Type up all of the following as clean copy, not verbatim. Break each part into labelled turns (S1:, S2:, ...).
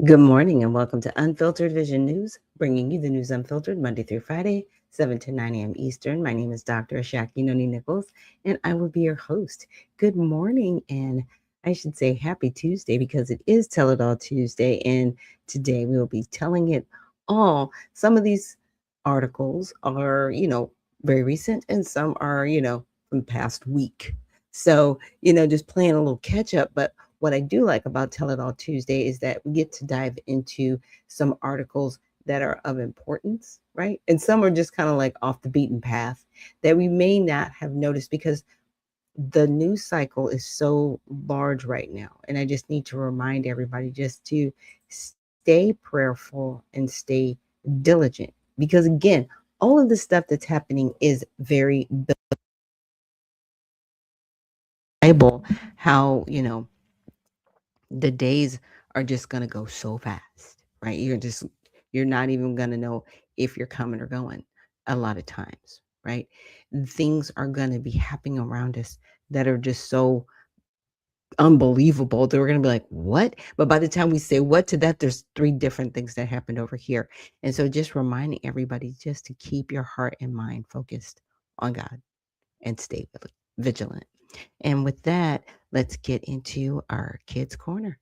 S1: Good morning and welcome to Unfiltered Vision News, bringing you the news unfiltered Monday through Friday, 7 to 9 a.m. Eastern. My name is Dr. Ashaki Noni Nichols, and I will be your host. Good morning, and I should say happy Tuesday because it is Tell It All Tuesday, and today we will be telling it all. Some of these articles are, very recent, and some are, from the past week. So, just playing a little catch up, but what I do like about Tell It All Tuesday is that we get to dive into some articles that are of importance, right? And some are just kind of like off the beaten path that we may not have noticed because the news cycle is so large right now. And I just need to remind everybody just to stay prayerful and stay diligent because, again, all of the stuff that's happening is very Bible, how, the days are just going to go so fast, right? You're not even going to know if you're coming or going a lot of times, right? Things are going to be happening around us that are just so unbelievable that we're going to be like, what? But by the time we say what to that, there's three different things that happened over here. And so just reminding everybody just to keep your heart and mind focused on God and stay vigilant. And with that, let's get into our kids' corner.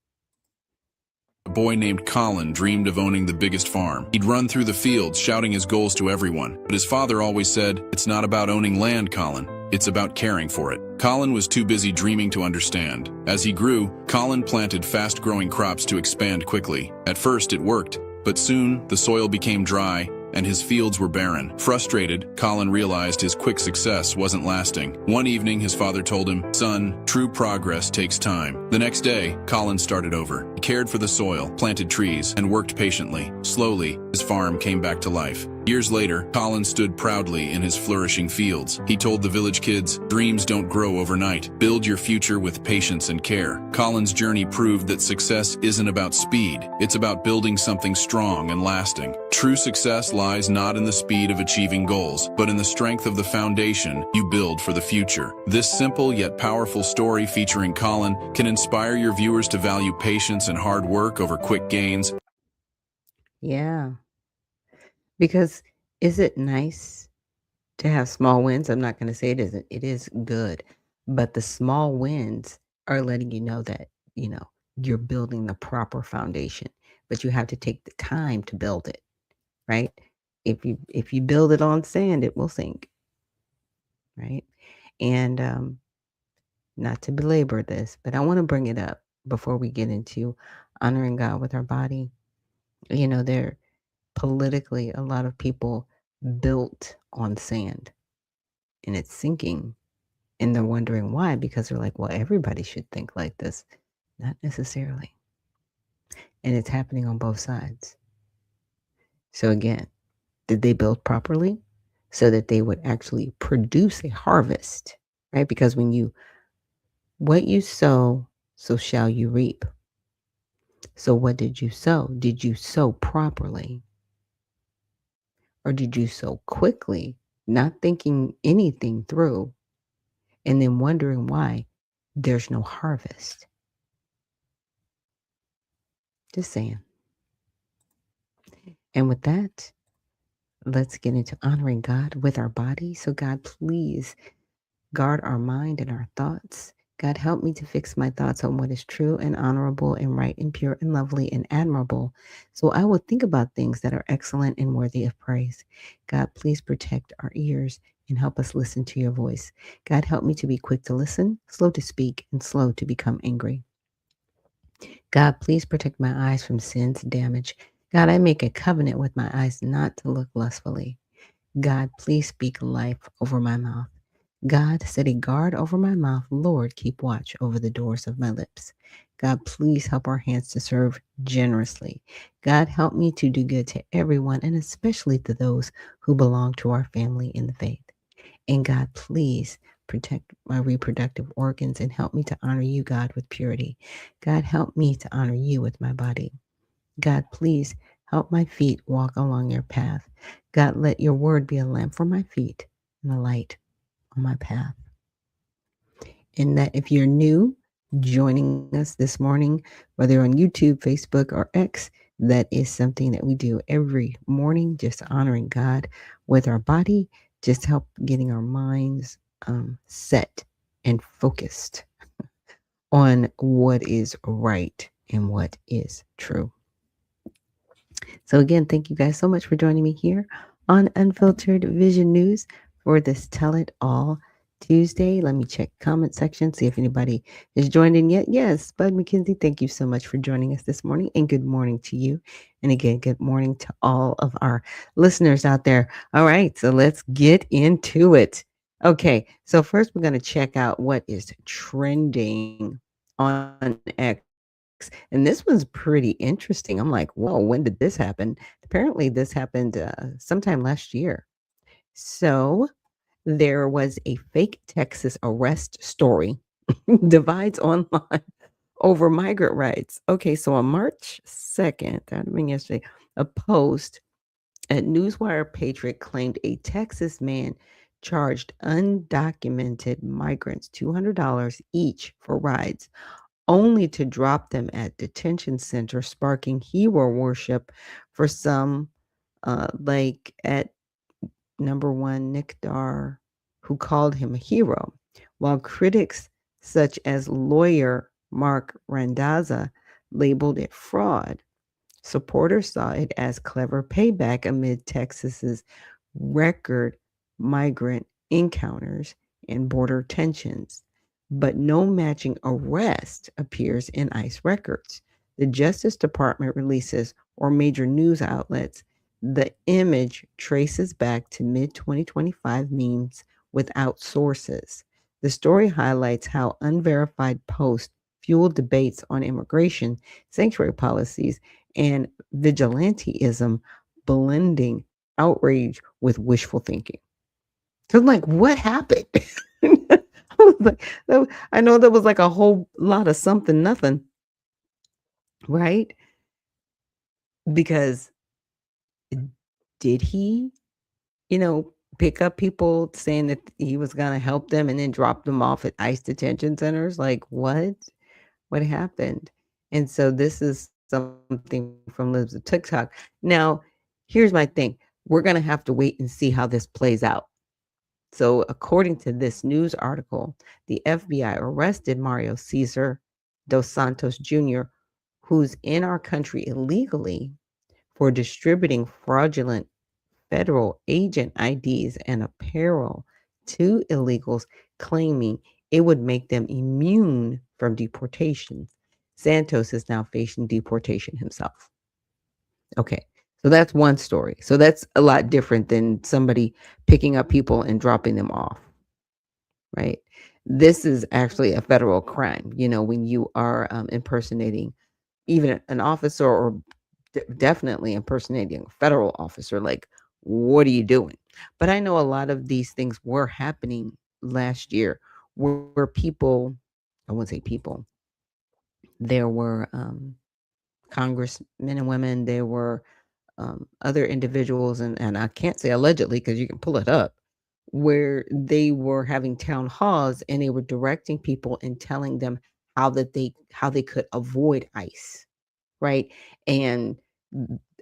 S2: A boy named Colin dreamed of owning the biggest farm. He'd run through the fields shouting his goals to everyone. But his father always said, "It's not about owning land, Colin. It's about caring for it." Colin was too busy dreaming to understand. As he grew, Colin planted fast-growing crops to expand quickly. At first, it worked, but soon the soil became dry and his fields were barren. Frustrated, Colin realized his quick success wasn't lasting. One evening, his father told him, "Son, true progress takes time." The next day, Colin started over. He cared for the soil, planted trees, and worked patiently. Slowly, his farm came back to life. Years later, Colin stood proudly in his flourishing fields. He told the village kids, "Dreams don't grow overnight. Build your future with patience and care." Colin's journey proved that success isn't about speed. It's about building something strong and lasting. True success lies not in the speed of achieving goals, but in the strength of the foundation you build for the future. This simple yet powerful story featuring Colin can inspire your viewers to value patience and hard work over quick gains.
S1: Yeah. Because is it nice to have small wins? I'm not going to say it isn't. It is good. But the small wins are letting you know that, you're building the proper foundation. But you have to take the time to build it, right? If you build it on sand, it will sink, right? And not to belabor this, but I want to bring it up before we get into honoring God with our body. There politically, a lot of people built on sand and it's sinking. And they're wondering why, because they're like, well, everybody should think like this. Not necessarily. And it's happening on both sides. So again, did they build properly so that they would actually produce a harvest, right? Because what you sow, so shall you reap. So what did you sow? Did you sow properly? Or did you sow quickly, not thinking anything through, and then wondering why there's no harvest? Just saying. And with that, let's get into honoring God with our body. So, God, please guard our mind and our thoughts. God, help me to fix my thoughts on what is true and honorable and right and pure and lovely and admirable. So I will think about things that are excellent and worthy of praise. God, please protect our ears and help us listen to your voice. God, help me to be quick to listen, slow to speak, and slow to become angry. God, please protect my eyes from sin's damage. God, I make a covenant with my eyes not to look lustfully. God, please speak life over my mouth. God, set a guard over my mouth. Lord, keep watch over the doors of my lips. God, please help our hands to serve generously. God, help me to do good to everyone, and especially to those who belong to our family in the faith. And God, please protect my reproductive organs and help me to honor you, God, with purity. God, help me to honor you with my body. God, please help my feet walk along your path. God, let your word be a lamp for my feet and a light on my path. And that if you're new joining us this morning, whether on YouTube, Facebook, or X. That is something that we do every morning, just honoring God with our body, just help getting our minds set and focused on what is right and what is true. So, again, thank you guys so much for joining me here on Unfiltered Vision News for this Tell It All Tuesday. Let me check comment section, see if anybody has joined in yet. Yes, Bud McKenzie, thank you so much for joining us this morning, and good morning to you. And again, good morning to all of our listeners out there. All right, so let's get into it. Okay, so first we're going to check out what is trending on X. And this one's pretty interesting. I'm like, whoa, when did this happen? Apparently, this happened sometime last year. So there was a fake Texas arrest story divides online over migrant rights. Okay, so on March 2nd, that would have been yesterday, a post at Newswire Patriot claimed a Texas man charged undocumented migrants $200 each for rides, only to drop them at detention centers, sparking hero worship for some, like at number one Nick Dar, who called him a hero, while critics such as lawyer Mark Randazza labeled it fraud. Supporters saw it as clever payback amid Texas's record migrant encounters and border tensions. But no matching arrest appears in ICE records. The Justice Department releases or major news outlets. The image traces back to mid 2025 memes without sources. The story highlights how unverified posts fuel debates on immigration, sanctuary policies, and vigilantism, blending outrage with wishful thinking. So I'm like, what happened? I was like, I know there was like a whole lot of something, nothing, right? Because did he, you know, pick up people saying that he was going to help them and then drop them off at ICE detention centers? Like, what? What happened? And so this is something from Lives of TikTok. Now, here's my thing. We're going to have to wait and see how this plays out. So, according to this news article, the FBI arrested Mario Cesar dos Santos Jr., who's in our country illegally for distributing fraudulent federal agent IDs and apparel to illegals, claiming it would make them immune from deportation. Santos is now facing deportation himself. Okay. So that's one story. So that's a lot different than somebody picking up people and dropping them off, right? This is actually a federal crime, when you are impersonating even an officer or definitely impersonating a federal officer. Like, what are you doing? But I know a lot of these things were happening last year where people, I won't say people, there were congressmen and women, there were other individuals, and I can't say allegedly because you can pull it up, where they were having town halls and they were directing people and telling them how they could avoid ICE, right? And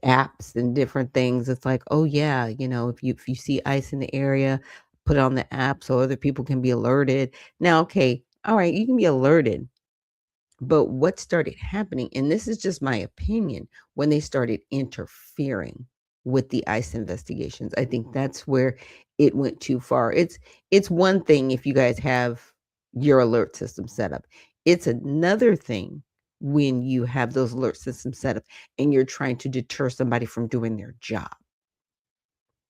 S1: apps and different things. It's like, oh yeah, if you see ICE in the area, put it on the app so other people can be alerted. Now, okay, all right, you can be alerted, but what started happening, and this is just my opinion, when they started interfering with the ICE investigations, I think that's where it went too far. It's one thing if you guys have your alert system set up. It's another thing when you have those alert systems set up and you're trying to deter somebody from doing their job.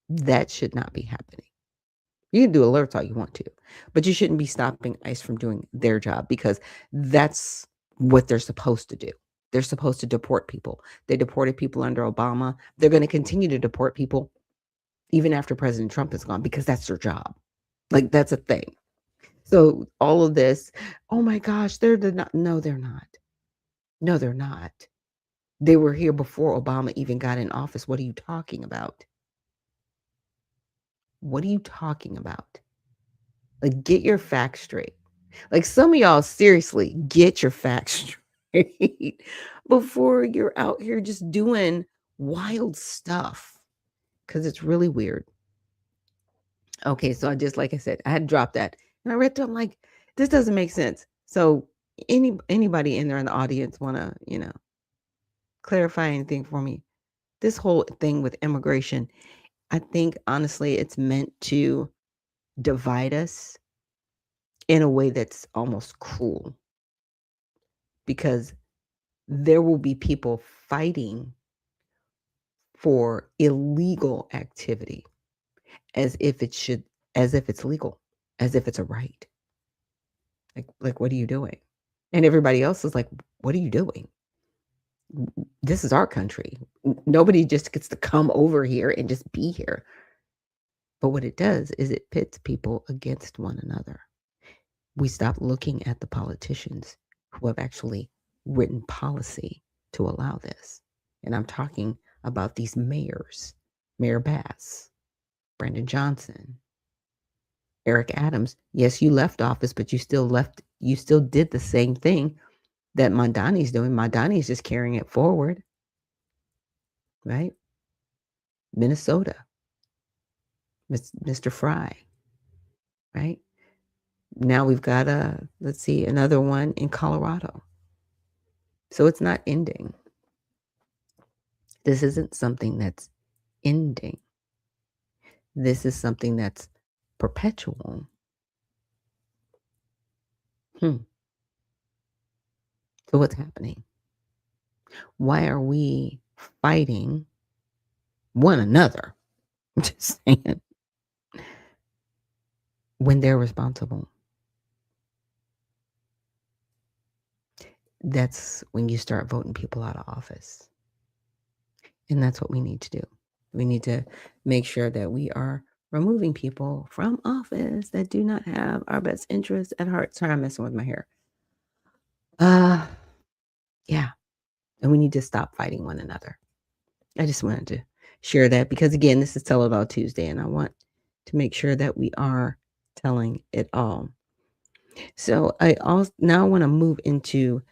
S1: That should not be happening. You can do alerts all you want to, but you shouldn't be stopping ICE from doing their job, because that's what they're supposed to do. They're supposed to deport people. They deported people under Obama. They're going to continue to deport people even after President Trump is gone, because that's their job. Like, that's a thing. So all of this, oh my gosh, not. No, they're not. No, they're not. They were here before Obama even got in office. What are you talking about? What are you talking about? Like, get your facts straight. Like some of y'all, seriously, get your facts straight before you're out here just doing wild stuff because it's really weird. Okay, so I just like I said, I had dropped that and I read through. I'm like, this doesn't make sense. So anybody in there in the audience want to clarify anything for me? This whole thing with immigration, I think honestly, it's meant to divide us in a way that's almost cruel because there will be people fighting for illegal activity as if it should, as if it's legal, as if it's a right. Like what are you doing? And everybody else is like, what are you doing? This is our country. Nobody just gets to come over here and just be here. But what it does is it pits people against one another. We stop looking at the politicians who have actually written policy to allow this. And I'm talking about these mayors, Mayor Bass, Brandon Johnson, Eric Adams. Yes, you left office, but you still did the same thing that Mondani's doing. Mondani's just carrying it forward, right? Minnesota, Mr. Fry, right? Now we've got let's see, another one in Colorado. So it's not ending. This isn't something that's ending. This is something that's perpetual. So what's happening? Why are we fighting one another? I'm just saying. When they're responsible. That's when you start voting people out of office. And that's what we need to do. We need to make sure that we are removing people from office that do not have our best interests at heart. Sorry, I'm messing with my hair. Yeah. And we need to stop fighting one another. I just wanted to share that because, again, this is Tell It All Tuesday, and I want to make sure that we are telling it all. So I also now want to move into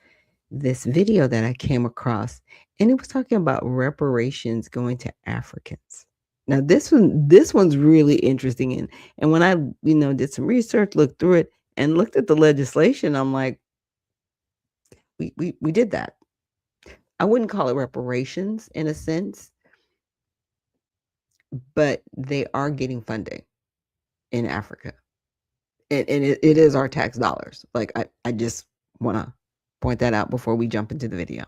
S1: this video that I came across, and it was talking about reparations going to Africans. Now this one's really interesting, and when I did some research, looked through it, and looked at the legislation, I'm like, we did that. I wouldn't call it reparations in a sense, but they are getting funding in Africa, and it is our tax dollars. Like I just want to point that out before we jump into the video.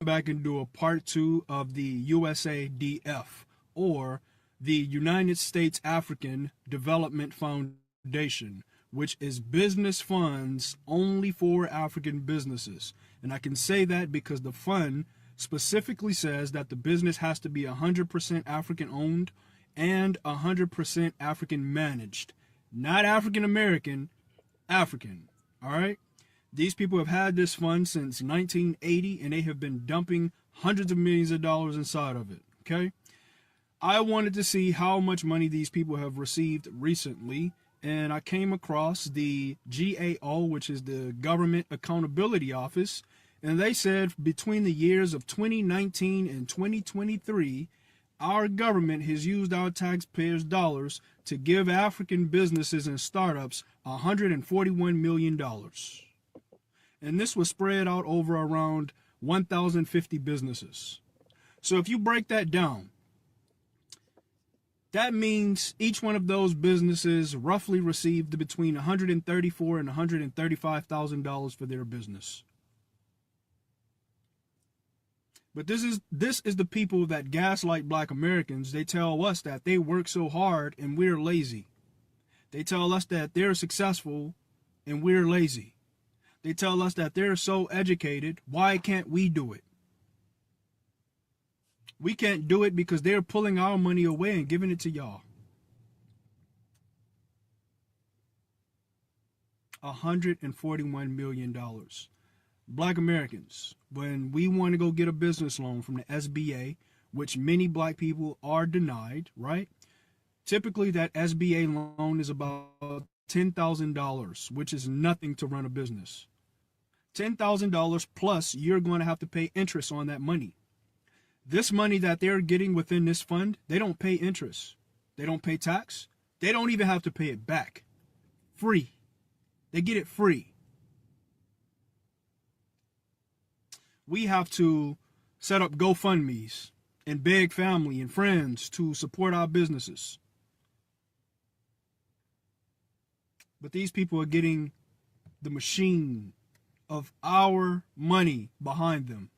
S3: Back and do a part 2 of the USADF, or the United States African Development Foundation, which is business funds only for African businesses. And I can say that because the fund specifically says that the business has to be 100% African owned and 100% African managed. Not African American, African. All right? These people have had this fund since 1980, and they have been dumping hundreds of millions of dollars inside of it, okay? I wanted to see how much money these people have received recently, and I came across the GAO, which is the Government Accountability Office, and they said between the years of 2019 and 2023, our government has used our taxpayers' dollars to give African businesses and startups $141 million. And this was spread out over around 1,050 businesses. So if you break that down, that means each one of those businesses roughly received between $134,000 and $135,000 for their business. But this is the people that gaslight Black Americans. They tell us that they work so hard and we're lazy. They tell us that they're successful and we're lazy. They tell us that they're so educated. Why can't we do it? We can't do it because they're pulling our money away and giving it to y'all. $141 million. Black Americans, when we want to go get a business loan from the SBA, which many Black people are denied, right? Typically that SBA loan is about $10,000, which is nothing to run a business. $10,000 plus you're going to have to pay interest on that money. This money that they're getting within this fund, they don't pay interest. They don't pay tax. They don't even have to pay it back. Free. They get it free. We have to set up GoFundMes and beg family and friends to support our businesses. But these people are getting the machine of our money behind them.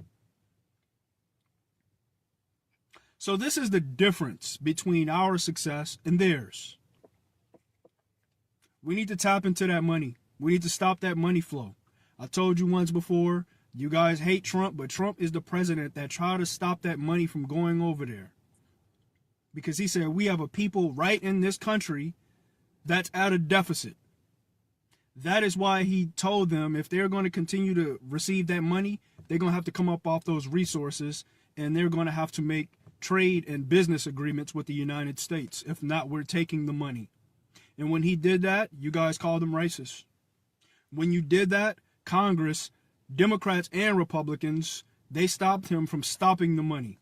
S3: So this is the difference between our success and theirs. We need to tap into that money. We need to stop that money flow. I told you once before, you guys hate Trump, but Trump is the president that tried to stop that money from going over there. Because he said we have a people right in this country that's at a deficit. That is why he told them if they're going to continue to receive that money, they're going to have to come up off those resources, and they're going to have to make trade and business agreements with the United States. If not, we're taking the money. And when he did that, you guys called him racist. When you did that, Congress, Democrats and Republicans, they stopped him from stopping the money.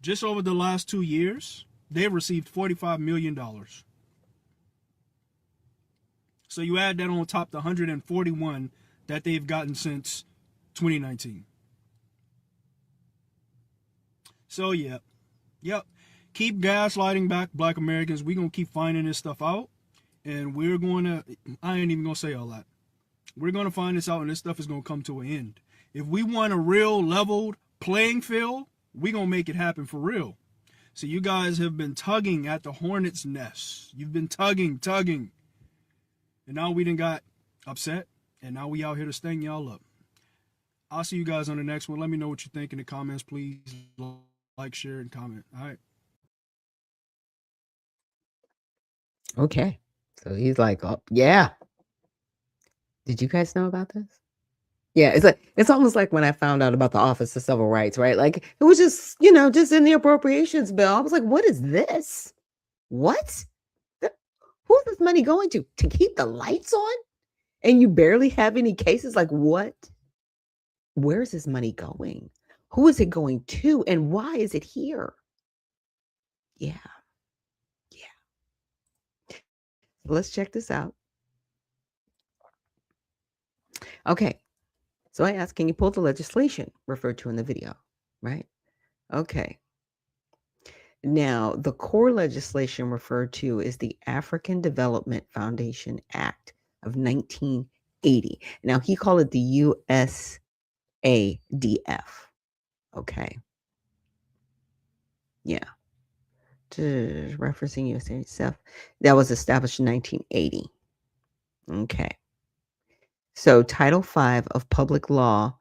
S3: Just over the last 2 years, they've received $45 million. So you add that on top the 141 that they've gotten since 2019. So yep. Keep gaslighting back Black Americans. We're going to keep finding this stuff out. And we're going to, I ain't even going to say all that. We're going to find this out, and this stuff is going to come to an end. If we want a real leveled playing field, we're going to make it happen for real. So you guys have been tugging at the hornet's nest. You've been tugging. And now we done got upset, and now we out here to sting y'all up. I'll see you guys on the next one. Let me know what you think in the comments, please. Like, share, and comment. All right.
S1: Okay. So he's like, oh, yeah. Did you guys know about this? Yeah, it's almost like when I found out about the Office of Civil Rights, right? Like it was just, just in the appropriations bill. I was like, what is this? What? Who's this money going to? To keep the lights on? And you barely have any cases? Like what? Where is this money going? Who is it going to? And why is it here? Yeah. Let's check this out. Okay. So I asked, can you pull the legislation referred to in the video, right? Okay. Now, the core legislation referred to is the African Development Foundation Act of 1980. Now, he called it the USADF. Okay. Yeah. Referencing USADF. That was established in 1980. Okay. So Title V of Public Law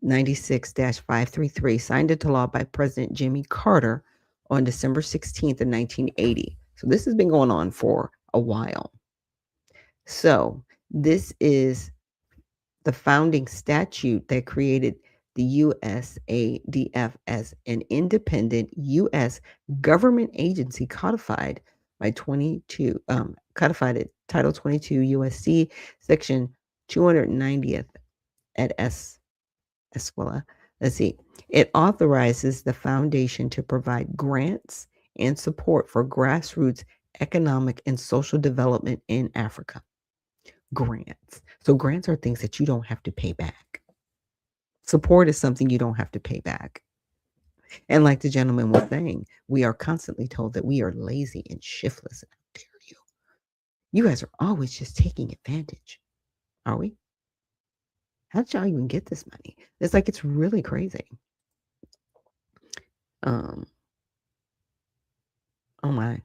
S1: 96-533 signed into law by President Jimmy Carter on December 16th of 1980. So this has been going on for a while. So this is the founding statute that created the USADF as an independent U.S. government agency codified by codified at Title 22 USC Section 290th at Esquela. Let's see. It authorizes the foundation to provide grants and support for grassroots economic and social development in Africa. Grants. So grants are things that you don't have to pay back. Support is something you don't have to pay back. And like the gentleman was saying, we are constantly told that we are lazy and shiftless. And how dare you? You guys are always just taking advantage. Are we? How did y'all even get this money? It's like, it's really crazy. Oh my,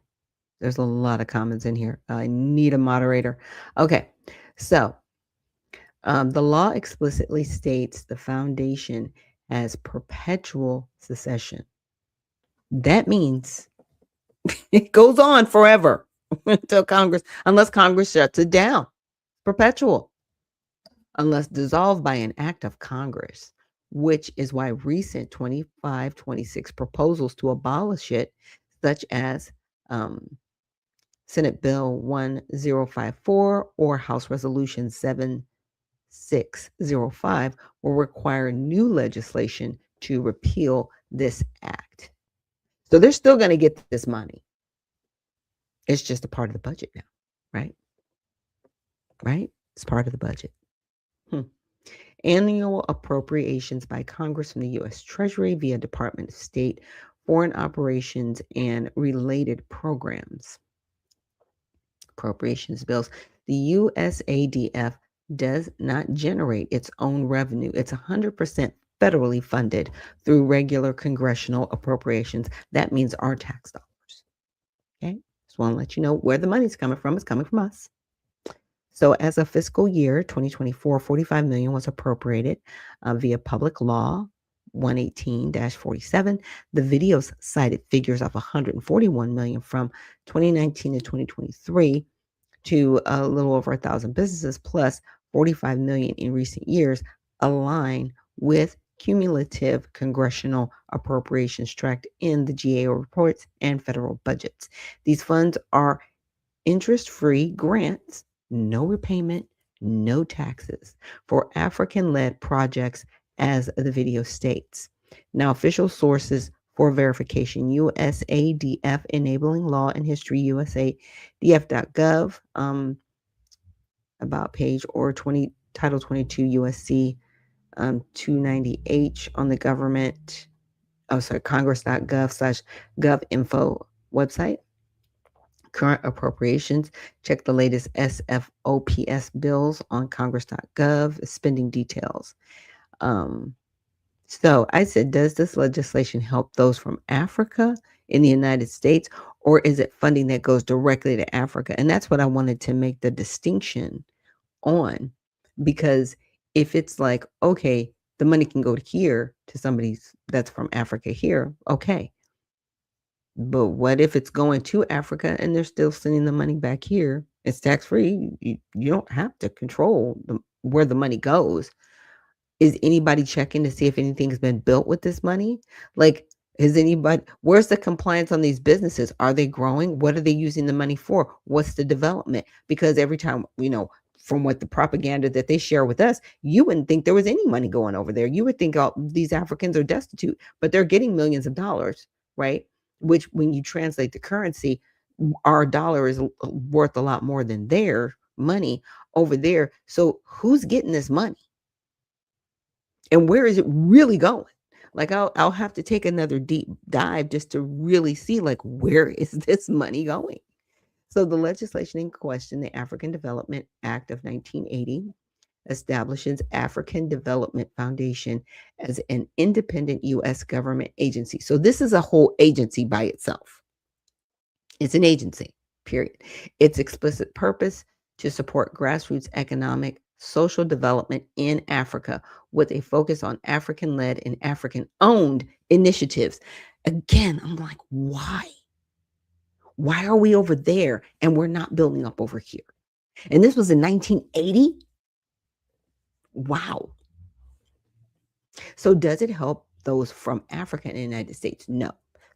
S1: there's a lot of comments in here. I need a moderator. Okay, so the law explicitly states the foundation has perpetual succession. That means it goes on forever until Congress, unless Congress shuts it down. Perpetual. Unless dissolved by an act of Congress, which is why recent 2526 proposals to abolish it, such as Senate Bill 1054 or House Resolution 7605 will require new legislation to repeal this act. So they're still going to get this money. It's just a part of the budget now, right? Right? It's part of the budget. Annual appropriations by Congress from the U.S. Treasury via Department of State, foreign operations, and related programs. Appropriations bills. The USADF does not generate its own revenue. It's 100% federally funded through regular congressional appropriations. That means our tax dollars. Okay? Just want to let you know where the money's coming from. It's coming from us. So as of fiscal year 2024, $45 million was appropriated via public law 118-47. The videos cited figures of $141 million from 2019 to 2023 to a little over 1,000 businesses plus $45 million in recent years align with cumulative congressional appropriations tracked in the GAO reports and federal budgets. These funds are interest-free grants, no repayment, no taxes, for African-led projects, as the video states. Now, official sources for verification: USADF Enabling Law and History, USADF.gov, about page, or Title 22 USC 290H on the Congress.gov/govinfo website. Current appropriations. Check the latest SFOPS bills on Congress.gov. Spending details. So I said, does this legislation help those from Africa in the United States, or is it funding that goes directly to Africa? And that's what I wanted to make the distinction on, because if it's like, okay, the money can go to here to somebody that's from Africa here, okay. But what if it's going to Africa and they're still sending the money back here? It's tax-free. You don't have to control where the money goes. Is anybody checking to see if anything's been built with this money? Like, where's the compliance on these businesses? Are they growing? What are they using the money for? What's the development? Because every time, from what the propaganda that they share with us, you wouldn't think there was any money going over there. You would think all these Africans are destitute, but they're getting millions of dollars, right? Which, when you translate the currency, our dollar is worth a lot more than their money over there. So who's getting this money? And where is it really going? Like, I'll have to take another deep dive just to really see, like, where is this money going? So the legislation in question, the African Development Act of 1980, establishes African Development Foundation as an independent U.S. government agency. So this is a whole agency by itself. It's an agency, period. Its explicit purpose: to support grassroots economic, social development in Africa with a focus on African-led and African-owned initiatives. Again, I'm like, why? Why are we over there and we're not building up over here? And this was in 1980? Wow. So does it help those from Africa and the United States? No.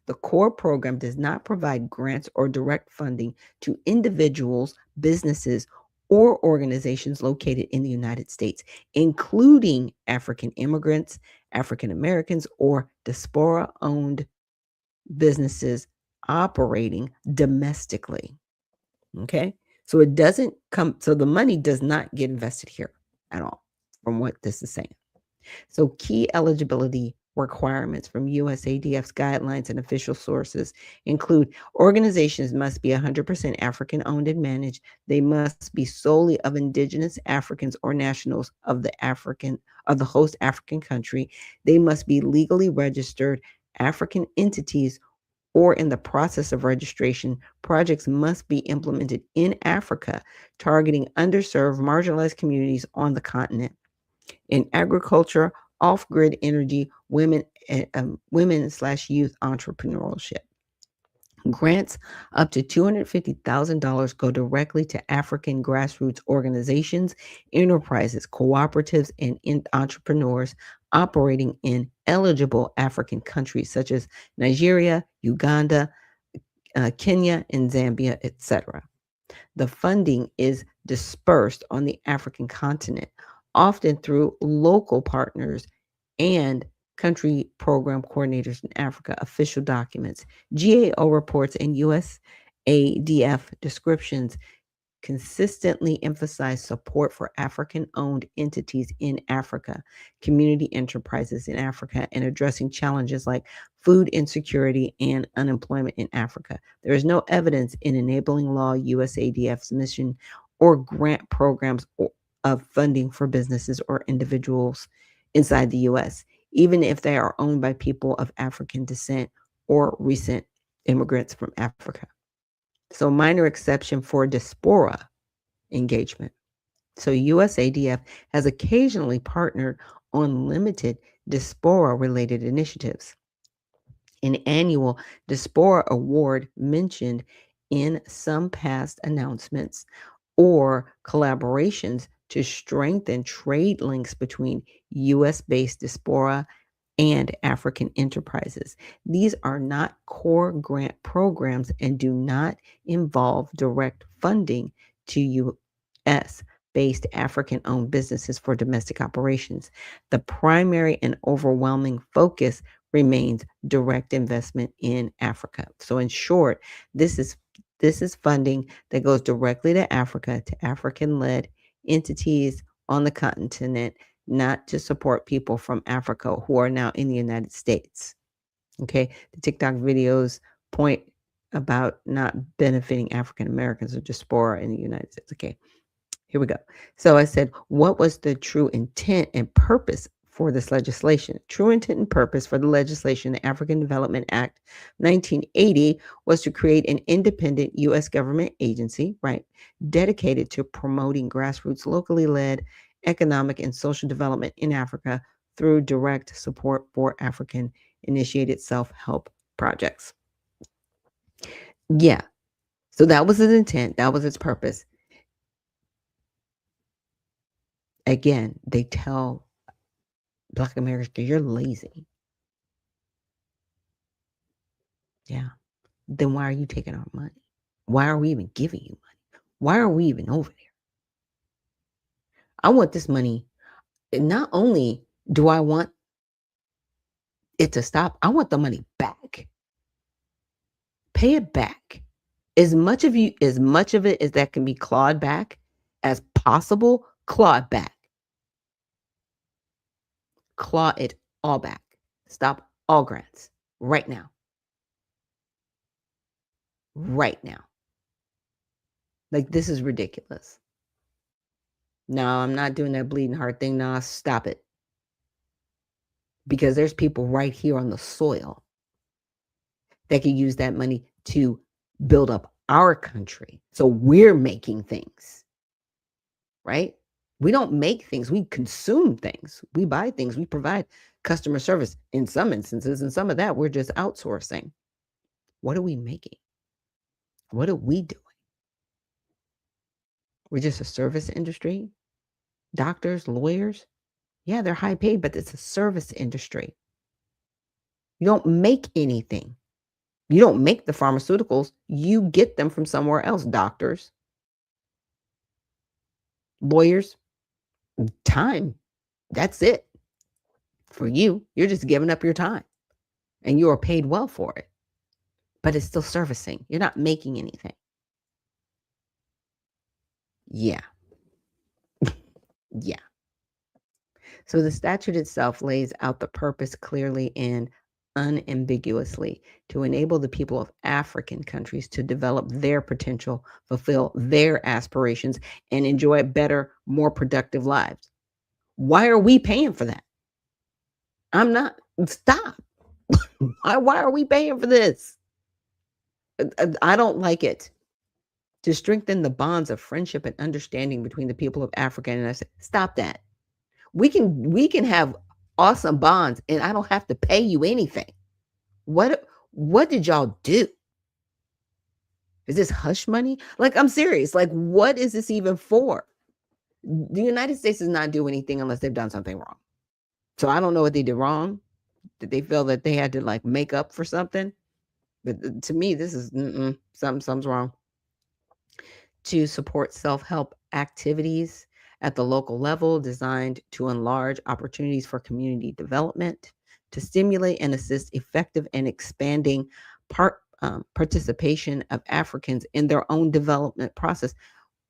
S1: The core program does not provide grants or direct funding to individuals, businesses, or organizations located in the United States, including African immigrants, African Americans, or diaspora-owned businesses operating domestically. Okay? So the money does not get invested here at all, from what this is saying. So key eligibility requirements from USADF's guidelines and official sources include: organizations must be 100% African owned and managed. They must be solely of indigenous Africans or nationals of the host African country. They must be legally registered African entities or in the process of registration. Projects must be implemented in Africa, targeting underserved, marginalized communities on the continent. In agriculture, off-grid energy, women/youth entrepreneurship. Grants up to $250,000 go directly to African grassroots organizations, enterprises, cooperatives, and entrepreneurs operating in eligible African countries such as Nigeria, Uganda, Kenya and Zambia, etc. The funding is dispersed on the African continent, often through local partners and country program coordinators in Africa. Official documents, GAO reports, and USADF descriptions consistently emphasize support for African-owned entities in Africa, community enterprises in Africa, and addressing challenges like food insecurity and unemployment in Africa. There is no evidence in enabling law, USADF's mission, or grant programs of funding for businesses or individuals inside the U.S., even if they are owned by people of African descent or recent immigrants from Africa. So, minor exception for diaspora engagement. So, USADF has occasionally partnered on limited diaspora related initiatives. An annual diaspora award mentioned in some past announcements or collaborations to strengthen trade links between US based diaspora and African enterprises. These are not core grant programs and do not involve direct funding to US based African owned businesses for domestic operations. The primary and overwhelming focus remains direct investment in Africa. So in short, this is funding that goes directly to Africa, to African-led entities on the continent, not to support people from Africa who are now in the United States. Okay, the TikTok videos point about not benefiting African Americans or diaspora in the United States. Okay, here we go. So I said, what was the true intent and purpose for this legislation? True intent and purpose for the legislation, the African Development Act 1980, was to create an independent U.S. government agency, right, dedicated to promoting grassroots, locally led economic and social development in Africa through direct support for African initiated self-help projects. Yeah. So that was its intent. That was its purpose. Again, they tell Black Americans, you're lazy. Yeah. Then why are you taking our money? Why are we even giving you money? Why are we even over there? I want this money. Not only do I want it to stop, I want the money back. Pay it back. As much of it as that can be clawed back as possible, claw it back. Claw it all back. Stop all grants right now. Right now. Like, this is ridiculous. No, I'm not doing that bleeding heart thing. No, stop it. Because there's people right here on the soil that could use that money to build up our country. So we're making things, right? We don't make things, we consume things. We buy things, we provide customer service in some instances, and some of that we're just outsourcing. What are we making? What are we doing? We're just a service industry. Doctors, lawyers, yeah, they're high paid, but it's a service industry. You don't make anything. You don't make the pharmaceuticals. You get them from somewhere else. Doctors, lawyers, time. That's it. For you, you're just giving up your time and you are paid well for it. But it's still servicing. You're not making anything. Yeah. Yeah. So the statute itself lays out the purpose clearly and unambiguously to enable the people of African countries to develop their potential, fulfill their aspirations, and enjoy better, more productive lives. Why are we paying for that? I'm not. Stop. Why are we paying for this? I don't like it. To strengthen the bonds of friendship and understanding between the people of Africa and us. Stop that. We can have awesome bonds and I don't have to pay you anything. What did y'all do? Is this hush money? Like, I'm serious. Like, what is this even for? The United States does not do anything unless they've done something wrong. So I don't know what they did wrong. Did they feel that they had to like make up for something? But to me, this is something's wrong. To support self-help activities at the local level designed to enlarge opportunities for community development, to stimulate and assist effective and expanding participation of Africans in their own development process.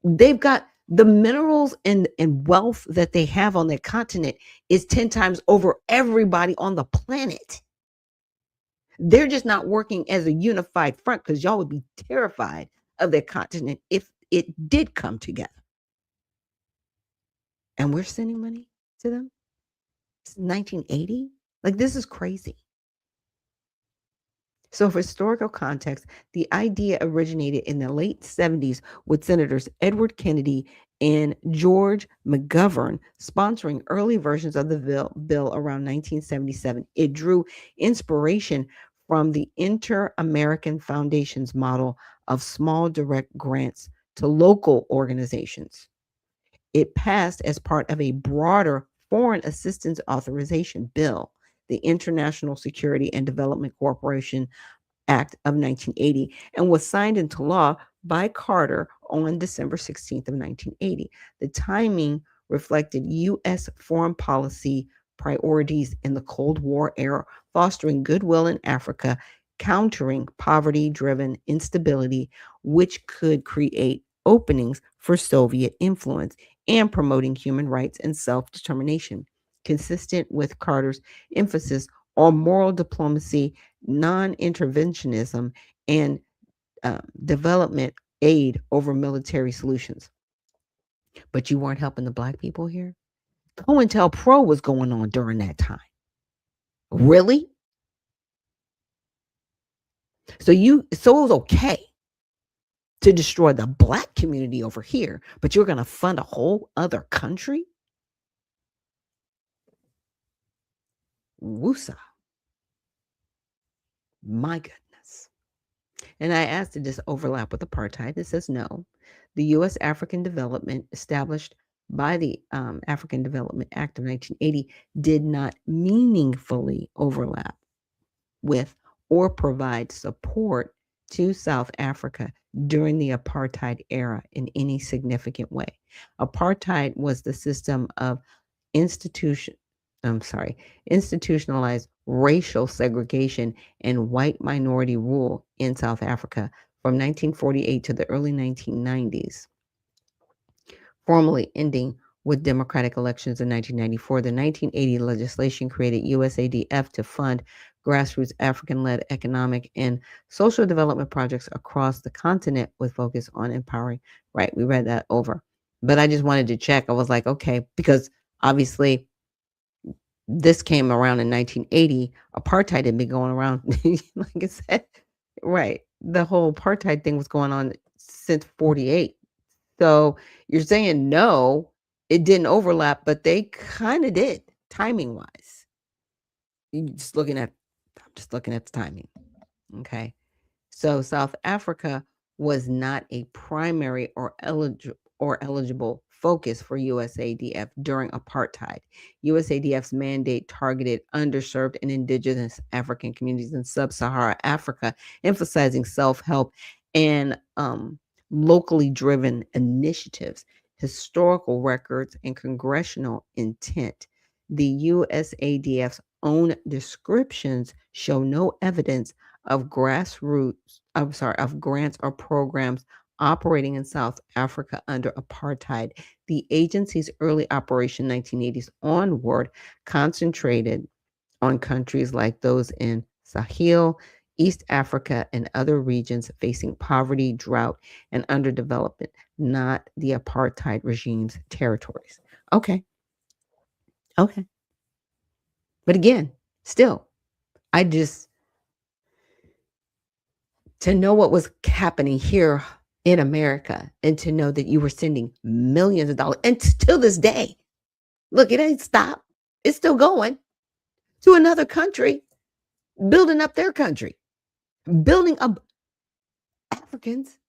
S1: They've got the minerals and wealth that they have on their continent is 10 times over everybody on the planet. They're just not working as a unified front because y'all would be terrified of their continent if it did come together. And we're sending money to them? It's 1980? Like, this is crazy. So, for historical context, the idea originated in the late 70s with Senators Edward Kennedy and George McGovern sponsoring early versions of the bill around 1977. It drew inspiration from the Inter-American Foundation's model of small direct grants to local organizations. It passed as part of a broader foreign assistance authorization bill, the International Security and Development Corporation Act of 1980, and was signed into law by Carter on December 16th of 1980. The timing reflected U.S. foreign policy priorities in the Cold War era, fostering goodwill in Africa, countering poverty-driven instability, which could create openings for Soviet influence, and promoting human rights and self-determination, consistent with Carter's emphasis on moral diplomacy, non-interventionism, and development aid over military solutions. But you weren't helping the Black people here? COINTELPRO was going on during that time. Really? So it was okay to destroy the Black community over here, but you're going to fund a whole other country? Woosa. My goodness. And I asked, did this overlap with apartheid? It says no. The U.S. African Development, established by the African Development Act of 1980, did not meaningfully overlap with or provide support to South Africa during the apartheid era in any significant way. Apartheid was the system of institutionalized racial segregation and white minority rule in South Africa from 1948 to the early 1990s, formally ending with democratic elections in 1994. The 1980 legislation created USADF to fund grassroots African-led economic and social development projects across the continent with focus on empowering. Right, we read that over. But I just wanted to check. I was like, okay, because obviously this came around in 1980. Apartheid had been going around, like I said, right. The whole apartheid thing was going on since 48. So you're saying no, it didn't overlap, but they kind of did timing wise. I'm just looking at the timing. Okay. So South Africa was not a primary or eligible focus for USADF during apartheid. USADF's mandate targeted underserved and indigenous African communities in sub-Saharan Africa, emphasizing self-help and locally driven initiatives, historical records, and congressional intent. The USADF's own descriptions show no evidence of grants or programs operating in South Africa under apartheid. The agency's early operation 1980s onward concentrated on countries like those in Sahel, East Africa, and other regions facing poverty, drought, and underdevelopment, not the apartheid regime's territories. Okay. But again, still, I just, to know what was happening here in America and to know that you were sending millions of dollars, and till this day, look, it ain't stopped. It's still going to another country, building up their country, building up Africans.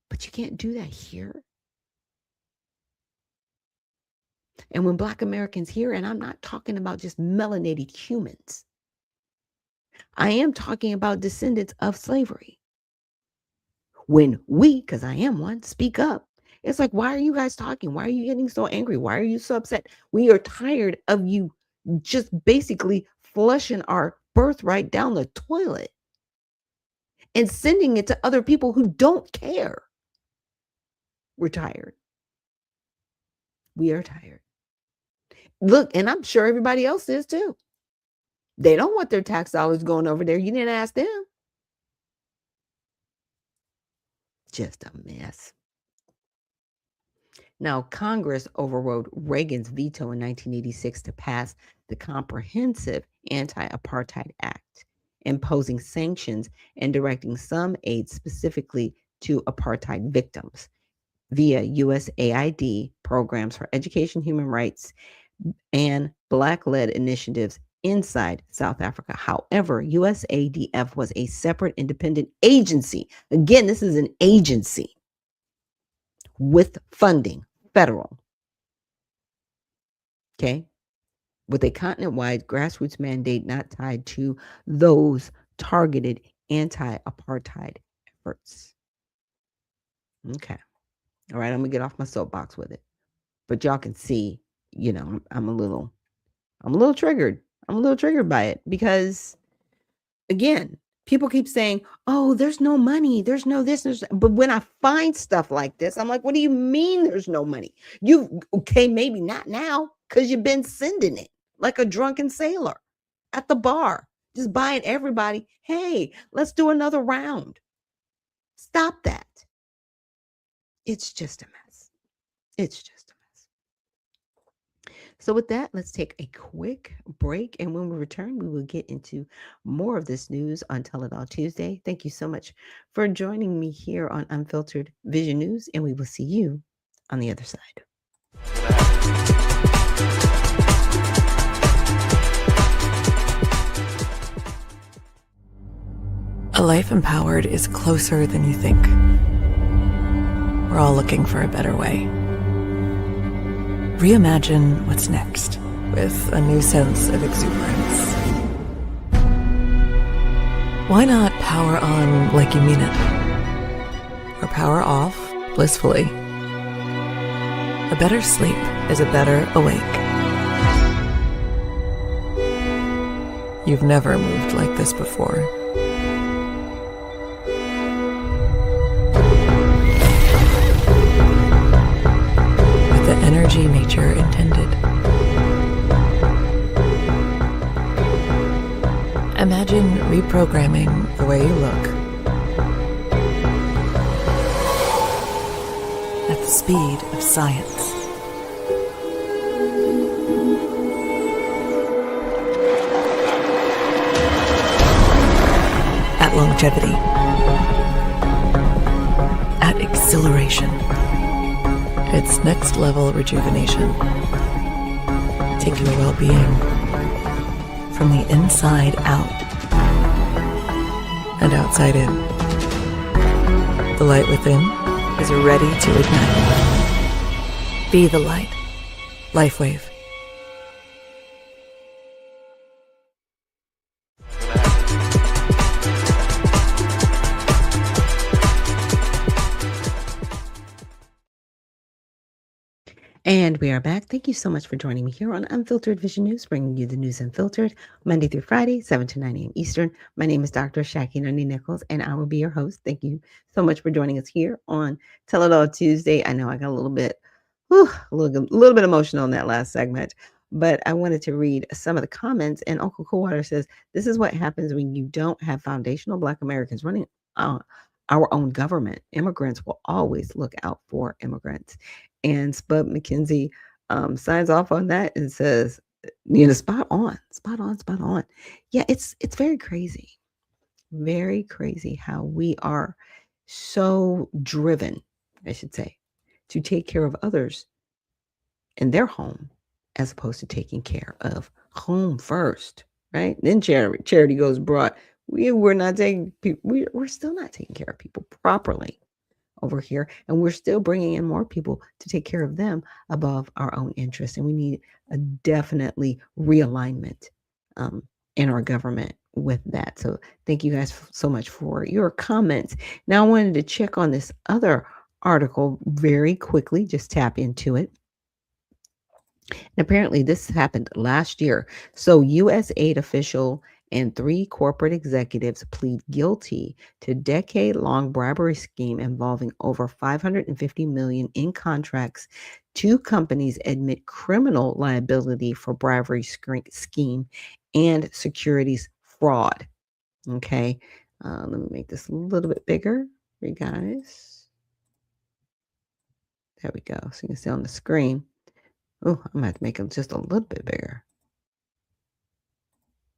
S1: But you can't do that here. And when Black Americans here, and I'm not talking about just melanated humans, I am talking about descendants of slavery. When we, because I am one, speak up, it's like, why are you guys talking? Why are you getting so angry? Why are you so upset? We are tired of you just basically flushing our birthright down the toilet and sending it to other people who don't care. We're tired. We are tired. Look, and I'm sure everybody else is too. They don't want their tax dollars going over there. You didn't ask them. Just a mess. Now, Congress overrode Reagan's veto in 1986 to pass the Comprehensive Anti-Apartheid Act, imposing sanctions and directing some aid specifically to apartheid victims via USAID programs for education, human rights, and Black-led initiatives inside South Africa. However, USADF was a separate independent agency. Again, this is an agency with funding, federal. Okay. With a continent-wide grassroots mandate not tied to those targeted anti-apartheid efforts. Okay. All right, I'm gonna get off my soapbox with it. But y'all can see, I'm a little triggered. I'm a little triggered by it because again, people keep saying, "Oh, there's no money. There's no this." But when I find stuff like this, I'm like, "What do you mean there's no money? Okay, maybe not now because you've been sending it like a drunken sailor at the bar, just buying everybody. Hey, let's do another round. Stop that. It's just a mess. It's just a mess." So with that, let's take a quick break. And when we return, we will get into more of this news on Tell It All Tuesday. Thank you so much for joining me here on Unfiltered Vision News, and we will see you on the other side.
S4: A life empowered is closer than you think. We're all looking for a better way. Reimagine what's next with a new sense of exuberance. Why not power on like you mean it? Or power off blissfully? A better sleep is a better awake. You've never moved like this before. With the energy nature intended. Imagine reprogramming the way you look at the speed of science. At longevity. At exhilaration. It's next level rejuvenation. Take your well-being from the inside out and outside in. The light within is ready to ignite. Be the light. LifeWave.
S1: And we are back. Thank you so much for joining me here on Unfiltered Vision News, bringing you the news unfiltered, Monday through Friday, 7 to 9 a.m. Eastern. My name is Dr. Ashaki Noni Nichols, and I will be your host. Thank you so much for joining us here on Tell It All Tuesday. I know I got a little bit emotional in that last segment, but I wanted to read some of the comments. And Uncle Coolwater says, "This is what happens when you don't have foundational Black Americans running our own government. Immigrants will always look out for immigrants." And Spud McKenzie signs off on that and says, spot on. Yeah, it's very crazy how we are so driven, I should say, to take care of others in their home as opposed to taking care of home first, right? Then charity goes broad. We're still not taking care of people properly over here, and we're still bringing in more people to take care of them above our own interests. And we need a definitely realignment in our government with that. So thank you guys so much for your comments. Now I wanted to check on this other article very quickly, just tap into it. And apparently this happened last year. So US aid official and 3 corporate executives plead guilty to decade-long bribery scheme involving over 550 million in contracts. 2 companies admit criminal liability for bribery scheme and securities fraud. Okay. Let me make this a little bit bigger for you guys. There we go. So you can see on the screen. Oh, I'm going to have to make it just a little bit bigger.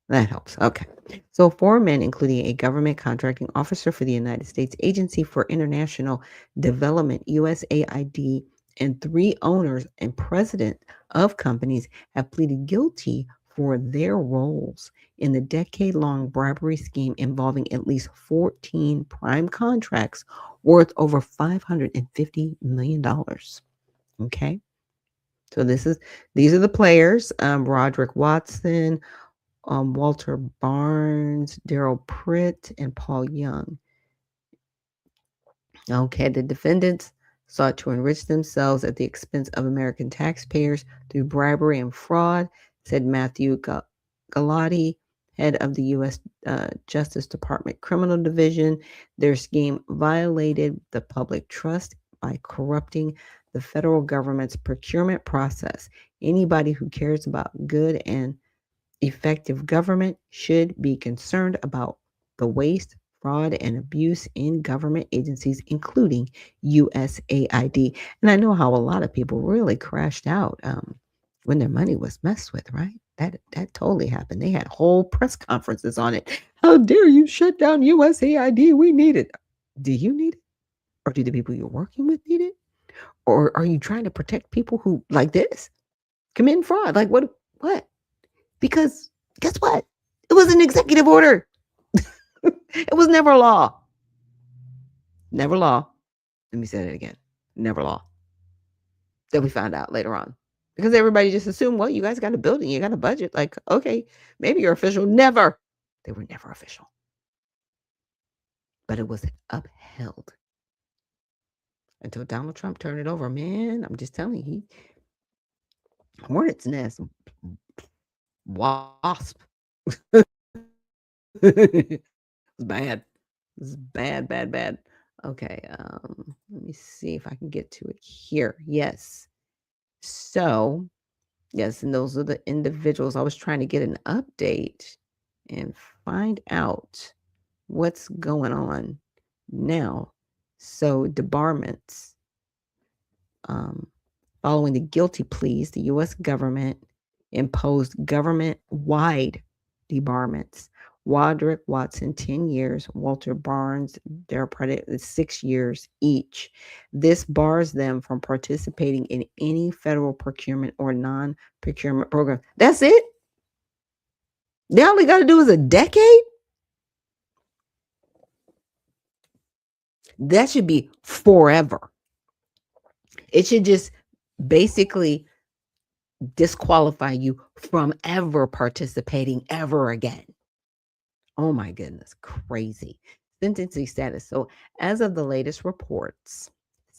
S1: That helps. Okay. So 4 men, including a government contracting officer for the United States Agency for International Development, USAID, and 3 owners and president of companies have pleaded guilty for their roles in the decade-long bribery scheme involving at least 14 prime contracts worth over $550 million. Okay. So these are the players, Roderick Watson, Walter Barnes, Daryl Pritt, and Paul Young. Okay, the defendants sought to enrich themselves at the expense of American taxpayers through bribery and fraud, said Matthew Galati, head of the U.S. Justice Department Criminal Division. Their scheme violated the public trust by corrupting the federal government's procurement process. Anybody who cares about good and effective government should be concerned about the waste, fraud, and abuse in government agencies, including USAID. And I know how a lot of people really crashed out when their money was messed with, right? That totally happened. They had whole press conferences on it. How dare you shut down USAID? We need it. Do you need it? Or do the people you're working with need it? Or are you trying to protect people who, like this, commit fraud? Like what? Because guess what? It was an executive order. It was never law. Never law. Let me say that again. Never law. That we found out later on. Because everybody just assumed, well, you guys got a building, you got a budget. Like, okay, maybe you're official. Never. They were never official. But it was upheld until Donald Trump turned it over. Man, I'm just telling you, hornet's nest, wasp. It's bad. It's bad. Okay, let me see if I can get to it here. Yes. So, yes, and those are the individuals. I was trying to get an update and find out what's going on now. So, debarments. Following the guilty pleas, the U.S. government imposed government-wide debarments. Roderick Watson, 10 years. Walter Barnes, their predicate, 6 years each. This bars them from participating in any federal procurement or non-procurement program. That's it? They only got to do is a decade? That should be forever. It should just basically disqualify you from ever participating ever again. Oh my goodness, crazy. Sentencing status. So, as of the latest reports,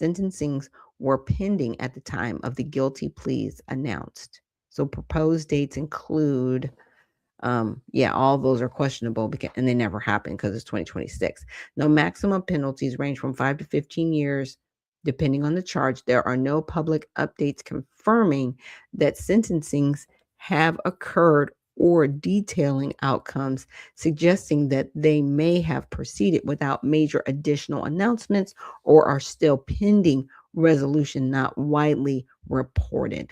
S1: sentencings were pending at the time of the guilty pleas announced. So, proposed dates include, all those are questionable and they never happen because it's 2026. No, maximum penalties range from 5 to 15 years, depending on the charge. There are no public updates confirming that sentencings have occurred or detailing outcomes, suggesting that they may have proceeded without major additional announcements or are still pending resolution, not widely reported.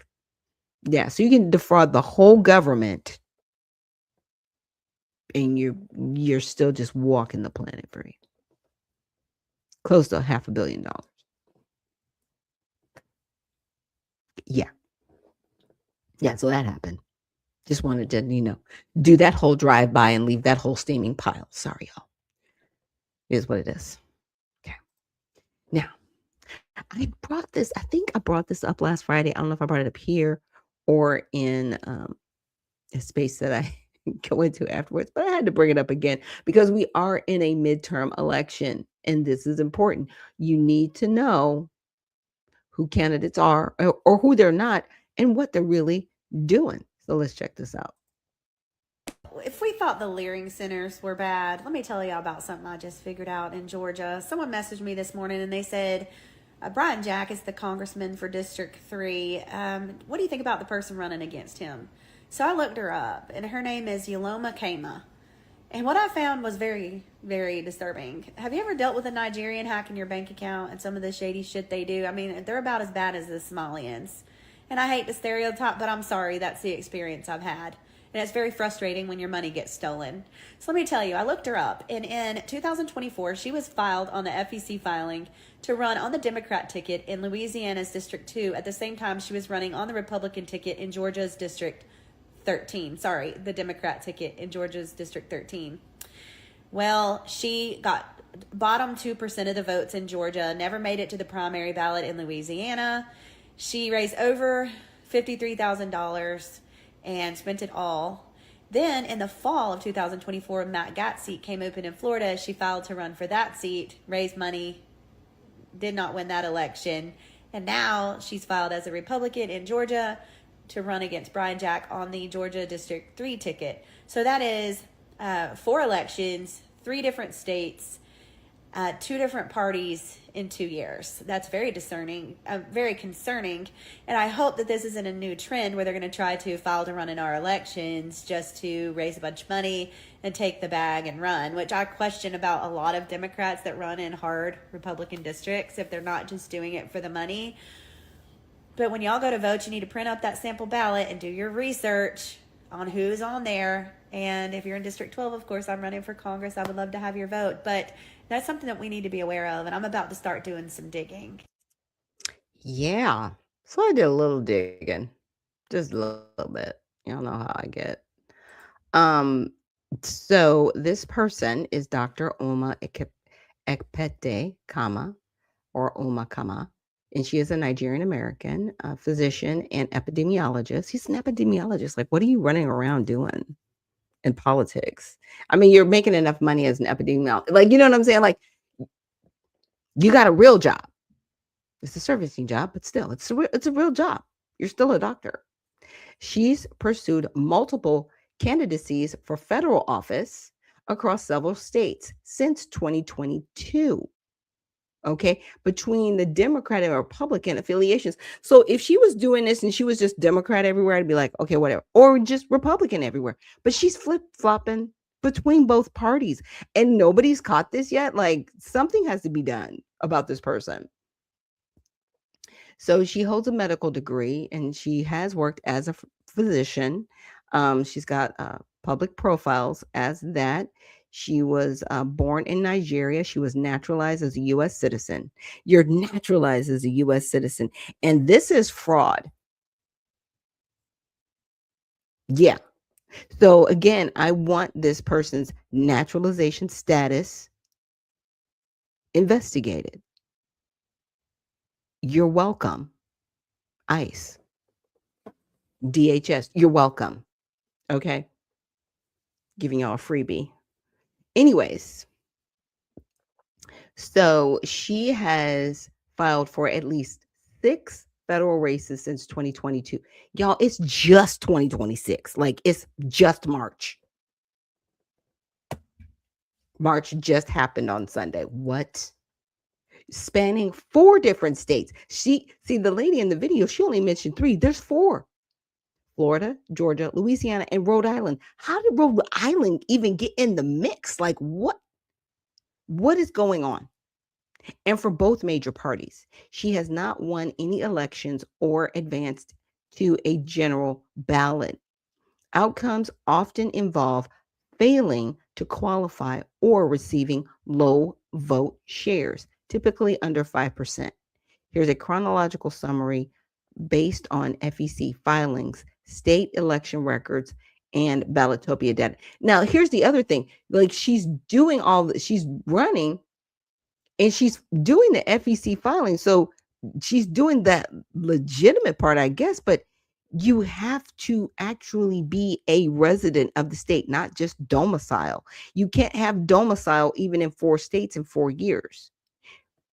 S1: Yeah, so you can defraud the whole government and you're still just walking the planet free. Close to $500 million. Yeah. Yeah, so that happened. Just wanted to, do that whole drive-by and leave that whole steaming pile. Sorry, y'all. It is what it is. Okay. Now, I think I brought this up last Friday. I don't know if I brought it up here or in a space that I go into afterwards, but I had to bring it up again because we are in a midterm election, and this is important. You need to know who candidates are or who they're not and what they're really doing. So let's check this out.
S5: If we thought the Leering centers were bad, let me tell you about something I just figured out in Georgia. Someone messaged me this morning and they said, Brian Jack is the congressman for District 3. What do you think about the person running against him? So I looked her up, and her name is Yoloma Kama. And what I found was very, very disturbing. Have you ever dealt with a Nigerian hacking your bank account and some of the shady shit they do? I mean, they're about as bad as the Somalians. And I hate to stereotype, but I'm sorry, that's the experience I've had. And it's very frustrating when your money gets stolen. So let me tell you, I looked her up, and in 2024, she was filed on the FEC filing to run on the Democrat ticket in Louisiana's District 2 at the same time she was running on the Republican ticket in Georgia's District 13. Sorry, the Democrat ticket in Georgia's District 13. Well, she got bottom 2% of the votes in Georgia, never made it to the primary ballot in Louisiana. She raised over $53,000 and spent it all. Then in the fall of 2024, Matt Gaetz's seat came open in Florida. She filed to run for that seat, raised money, did not win that election. And now she's filed as a Republican in Georgia to run against Brian Jack on the Georgia District 3 ticket. So that is 4 elections, 3 different states, 2 different parties in 2 years. That's very discerning, very concerning. And I hope that this isn't a new trend where they're going to try to file to run in our elections just to raise a bunch of money and take the bag and run, which I question about a lot of Democrats that run in hard Republican districts if they're not just doing it for the money. But when y'all go to vote, you need to print up that sample ballot and do your research on who's on there. And if you're in District 12, of course, I'm running for Congress. I would love to have your vote. But that's something that we need to be aware of. And I'm about to start doing some digging.
S1: Yeah. So I did a little digging, just a little bit. Y'all know how I get. So this person is Dr. Uma Ekpete Kama, or Uma Kama, and she is a Nigerian American physician and epidemiologist. He's an epidemiologist. Like, what are you running around doing in politics? I mean, you're making enough money as an epidemiologist. Like, you know what I'm saying? Like, you got a real job. It's a servicing job, but still, it's a real job. You're still a doctor. She's pursued multiple candidacies for federal office across several states since 2022. Okay, between the Democrat and Republican affiliations. So if she was doing this and she was just Democrat everywhere, I'd be like, okay, whatever, or just Republican everywhere. But she's flip-flopping between both parties, and nobody's caught this yet. Like, something has to be done about this person. So she holds a medical degree, and she has worked as a physician. She's got public profiles as that. She was born in Nigeria. She was naturalized as a U.S. citizen. You're naturalized as a U.S. citizen. And this is fraud. Yeah. So again, I want this person's naturalization status investigated. You're welcome. ICE. DHS. You're welcome. Okay. Giving y'all a freebie. Anyways, so she has filed for at least 6 federal races since 2022. Y'all, it's just 2026. Like, it's just March. March just happened on Sunday. What? Spanning 4 different states. See, the lady in the video, she only mentioned 3. There's 4. Florida, Georgia, Louisiana, and Rhode Island. How did Rhode Island even get in the mix? Like, what is going on? And for both major parties, she has not won any elections or advanced to a general ballot. Outcomes often involve failing to qualify or receiving low vote shares, typically under 5%. Here's a chronological summary based on FEC filings, state election records, and Ballotopia data. Now, here's the other thing. Like, she's doing all this, she's running, and she's doing the FEC filing. So she's doing that legitimate part, I guess. But You have to actually be a resident of the state, not just domicile. You can't have domicile even in 4 states in 4 years.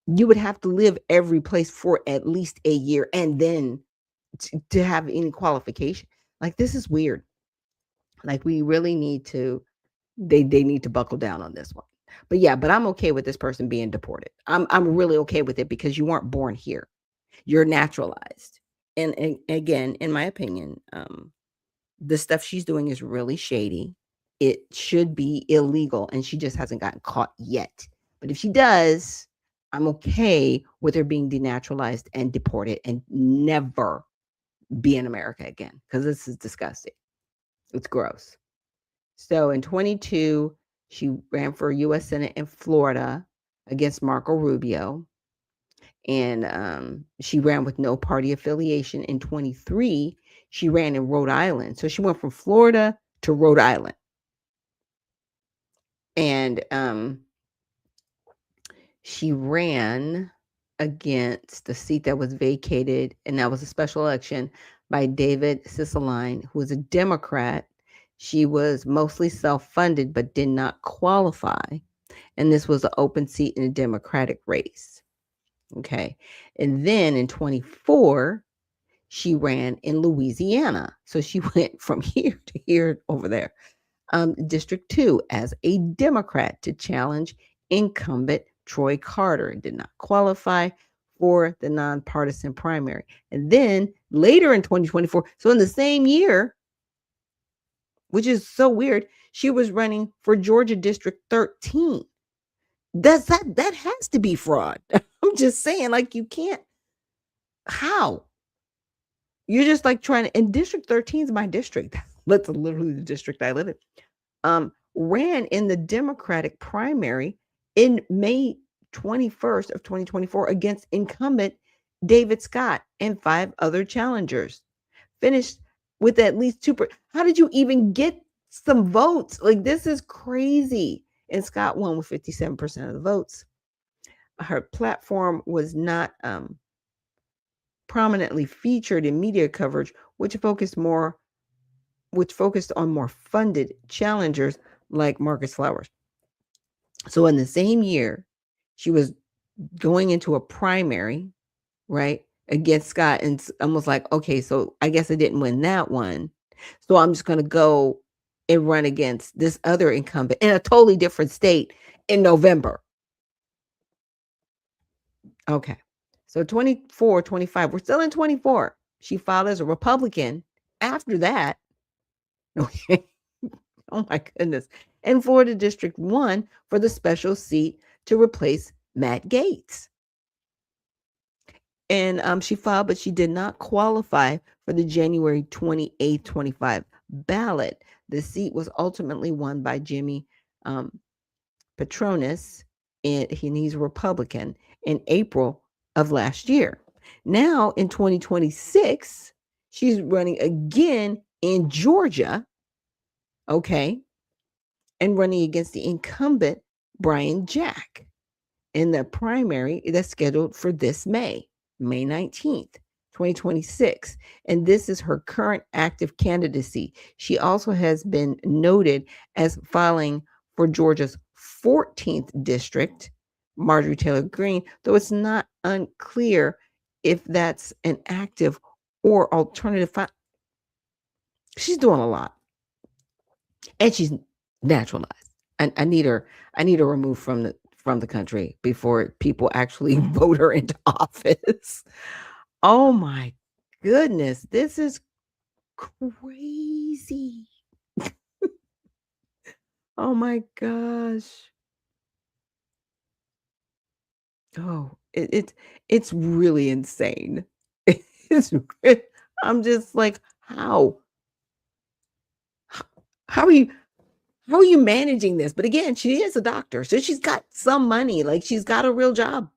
S1: You would have to live every place for at least a year and then to have any qualification. Like, this is weird. Like, we really need to they need to buckle down on this one. But yeah, but I'm okay with this person being deported. I'm really okay with it because you weren't born here. You're naturalized. And again, in my opinion, the stuff she's doing is really shady. It should be illegal, and she just hasn't gotten caught yet. But if she does, I'm okay with her being denaturalized and deported and never be in America again, because this is disgusting. It's gross. So in 22, she ran for U.S. Senate in Florida against Marco Rubio. And she ran with no party affiliation. In 23, she ran in Rhode Island. So she went from Florida to Rhode Island. And she ran against the seat that was vacated, and that was a special election by David Cicilline, who was a Democrat. She was mostly self-funded but did not qualify. And this was an open seat in a Democratic race. Okay. And then in 24, she ran in Louisiana. So she went from here to here over there. District 2 as a Democrat to challenge incumbent Troy Carter and did not qualify for the nonpartisan primary. And then later in 2024, so in the same year, which is so weird, she was running for Georgia District 13. That has to be fraud. I'm just saying, like, you can't. How? You're just like trying to, and District 13 is my district. That's literally the district I live in. Ran in the Democratic primary in May 21st of 2024 against incumbent David Scott and 5 other challengers. Finished with at least 2%. How did you even get some votes? Like, this is crazy. And Scott won with 57% of the votes. Her platform was not prominently featured in media coverage, which focused on more funded challengers like Marcus Flowers. So in the same year, she was going into a primary, right, against Scott, and almost like, okay, so I guess I didn't win that one, so I'm just going to go and run against this other incumbent in a totally different state in November. Okay. So 24, 25, we're still in 24. She filed as a Republican. After that, okay. Oh my goodness. And Florida District 1 for the special seat to replace Matt Gaetz. And she filed, but she did not qualify for the January 28, 25 ballot. The seat was ultimately won by Jimmy Patronis, and he's a Republican, in April of last year. Now in 2026, she's running again in Georgia, okay, and running against the incumbent Brian Jack in the primary that's scheduled for this May 19th, 2026. And this is her current active candidacy. She also has been noted as filing for Georgia's 14th district, Marjorie Taylor Greene, though it's not unclear if that's an active or alternative. She's doing a lot, and she's naturalized. I need her removed from the country before people actually vote her into office. Oh my goodness, this is crazy. Oh my gosh. Oh, it's really insane. It's I'm just like, how? How are you managing this? But again, she is a doctor, so she's got some money. Like, she's got a real job.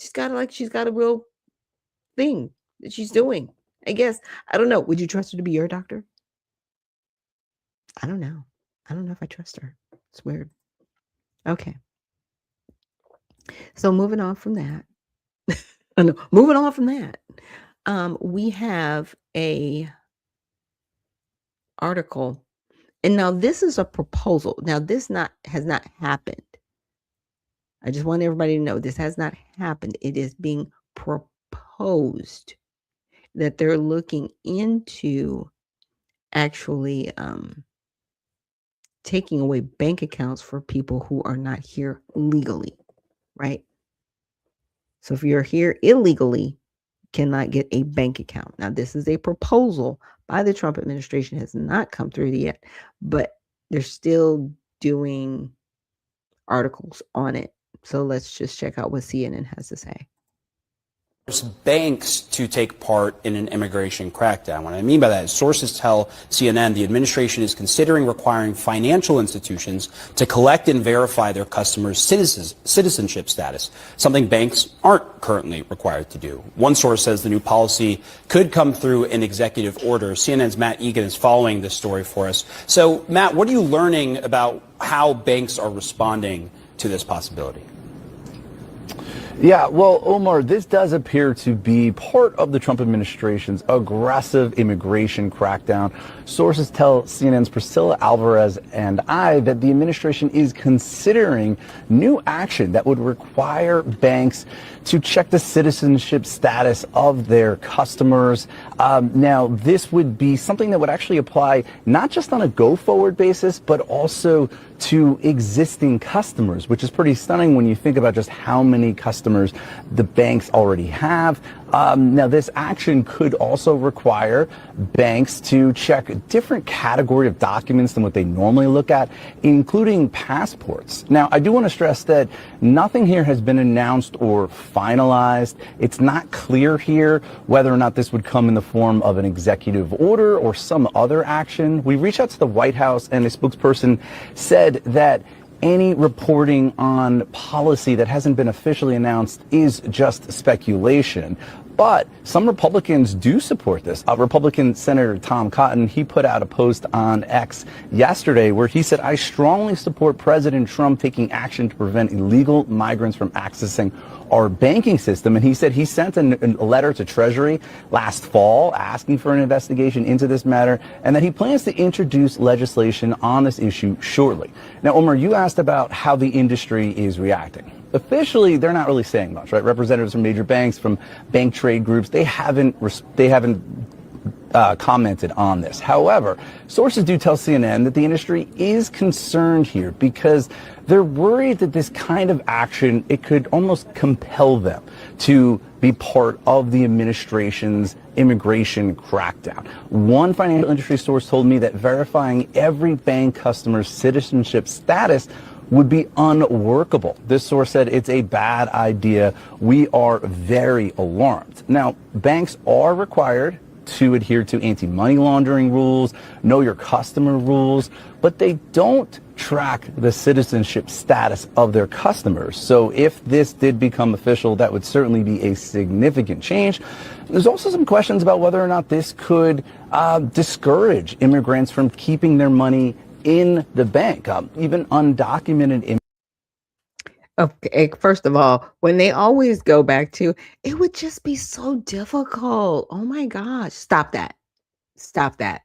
S1: She's got a real thing that she's doing. I guess. I don't know. Would you trust her to be your doctor? I don't know. I don't know if I trust her. It's weird. Okay. So moving on from that. Moving on from that. We have a article. And now this is a proposal. Now this has not happened. I just want everybody to know this has not happened. It is being proposed that they're looking into actually taking away bank accounts for people who are not here legally, right? So if you're here illegally, cannot get a bank account. Now, this is a proposal by the Trump administration, has not come through yet, but they're still doing articles on it. So let's just check out what CNN has to say.
S6: Banks to take part in an immigration crackdown. What I mean by that is sources tell CNN the administration is considering requiring financial institutions to collect and verify their customers' citizenship status, something banks aren't currently required to do. One source says the new policy could come through an executive order. CNN's Matt Egan is following this story for us. So, Matt, what are you learning about how banks are responding to this possibility?
S7: Yeah, well, Omar, this does appear to be part of the Trump administration's aggressive immigration crackdown. Sources tell CNN's Priscilla Alvarez and I that the administration is considering new action that would require banks to check the citizenship status of their customers. Now, this would be something that would actually apply not just on a go-forward basis, but also to existing customers, which is pretty stunning when you think about just how many customers the banks already have. Now, this action could also require banks to check a different category of documents than what they normally look at, including passports. Now, I do want to stress that nothing here has been announced or finalized. It's not clear here whether or not this would come in the form of an executive order or some other action. We reached out to the White House, and a spokesperson said that any reporting on policy that hasn't been officially announced is just speculation. But some Republicans do support this. Republican Senator Tom Cotton, he put out a post on X yesterday where he said, "I strongly support President Trump taking action to prevent illegal migrants from accessing our banking system." And he said he sent a letter to Treasury last fall asking for an investigation into this matter, and that he plans to introduce legislation on this issue shortly. Now, Omar, you asked about how the industry is reacting. Officially, they're not really saying much, right? Representatives from major banks, from bank trade groups, they haven't commented on this. However, sources do tell CNN that the industry is concerned here because they're worried that this kind of action, it could almost compel them to be part of the administration's immigration crackdown. One financial industry source told me that verifying every bank customer's citizenship status would be unworkable. This source said it's a bad idea. We are very alarmed. Now, banks are required to adhere to anti-money laundering rules, know your customer rules, but they don't track the citizenship status of their customers. So if this did become official, that would certainly be a significant change. There's also some questions about whether or not this could discourage immigrants from keeping their money in the bank, even undocumented.
S1: Okay, first of all, when they always go back to, it would just be so difficult. Oh my gosh, stop that. Stop that.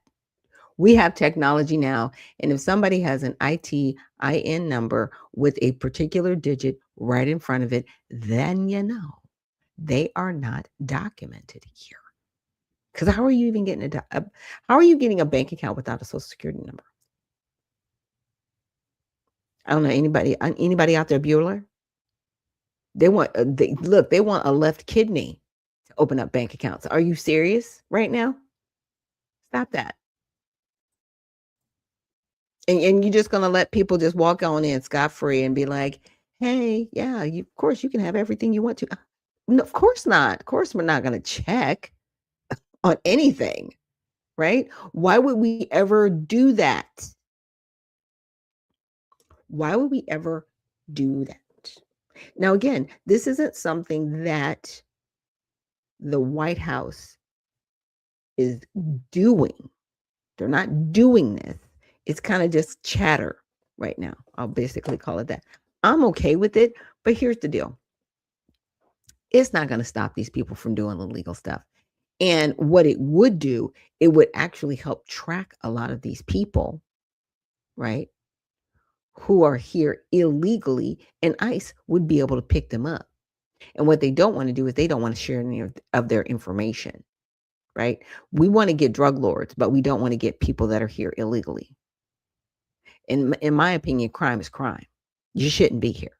S1: We have technology now, and if somebody has an ITIN number with a particular digit right in front of it, then you know they are not documented here. Because how are you even getting how are you getting a bank account without a social security number? I don't know anybody out there, Bueller. They want they want a left kidney to open up bank accounts. Are you serious right now? Stop that. And you're just gonna let people just walk on in scot-free and be like, hey, yeah, of course you can have everything you want to. No, of course not. Of course we're not gonna check on anything, right? Why would we ever do that? Why would we ever do that? Now, again, this isn't something that the White House is doing. They're not doing this. It's kind of just chatter right now. I'll basically call it that. I'm okay with it, but here's the deal. It's not going to stop these people from doing illegal stuff. And what it would do, it would actually help track a lot of these people, right, who are here illegally, and ICE would be able to pick them up. And what they don't want to do is they don't want to share any of their information, right? We want to get drug lords, but we don't want to get people that are here illegally. In my opinion, crime is crime. You shouldn't be here.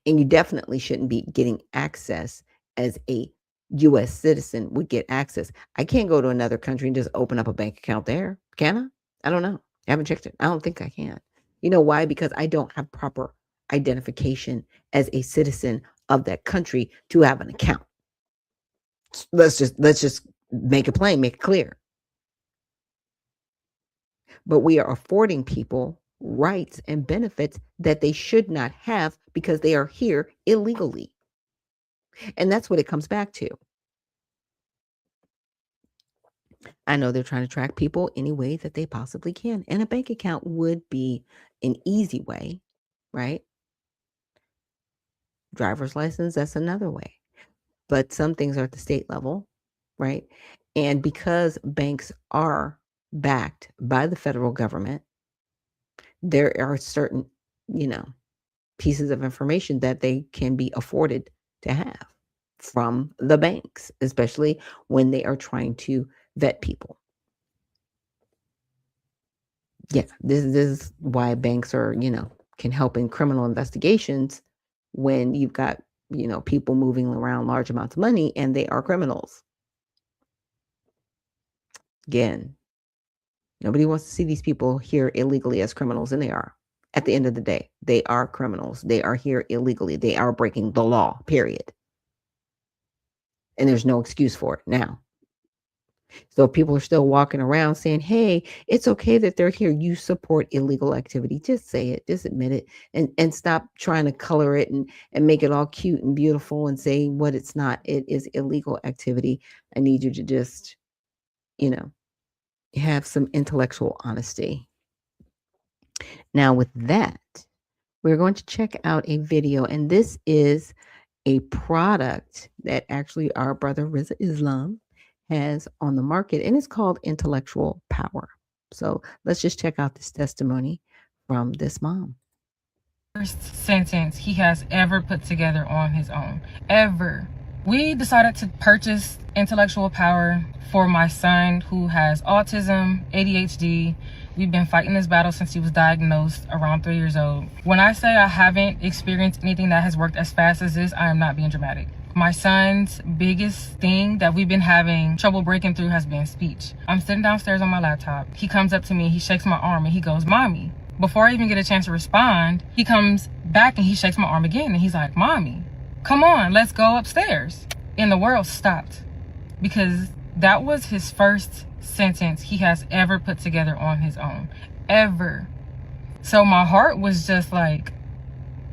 S1: And you definitely shouldn't be getting access as a U.S. citizen would get access. I can't go to another country and just open up a bank account there. Can I? I don't know. I haven't checked it. I don't think I can. You know why? Because I don't have proper identification as a citizen of that country to have an account. Let's just make it plain, make it clear. But we are affording people rights and benefits that they should not have because they are here illegally. And that's what it comes back to. I know they're trying to track people any way that they possibly can. And a bank account would be an easy way, right? Driver's license, that's another way. But some things are at the state level, right? And because banks are backed by the federal government, there are certain, pieces of information that they can be afforded to have from the banks, especially when they are trying to vet people. Yeah, this is why banks are, can help in criminal investigations when you've got, people moving around large amounts of money and they are criminals. Again, nobody wants to see these people here illegally as criminals, and they are. At the end of the day, they are criminals. They are here illegally. They are breaking the law, period. And there's no excuse for it now. So people are still walking around saying, hey, it's okay that they're here. You support illegal activity. Just say it. Just admit it. And stop trying to color it and make it all cute and beautiful and say what it's not. It is illegal activity. I need you to just, have some intellectual honesty. Now, with that, we're going to check out a video. And this is a product that actually our brother Riza Islam has on the market, and it's called Intellectual Power. So let's just check out this testimony from this mom.
S8: First sentence he has ever put together on his own, ever. We decided to purchase Intellectual Power for my son who has autism, ADHD. We've been fighting this battle since he was diagnosed around 3 years old. When I say I haven't experienced anything that has worked as fast as this, I am not being dramatic. My son's biggest thing that we've been having trouble breaking through has been speech. I'm sitting downstairs on my laptop. He comes up to me, he shakes my arm and he goes, Mommy. Before I even get a chance to respond, he comes back and he shakes my arm again and he's like, Mommy, come on, let's go upstairs. And the world stopped because that was his first sentence he has ever put together on his own, ever. So my heart was just like,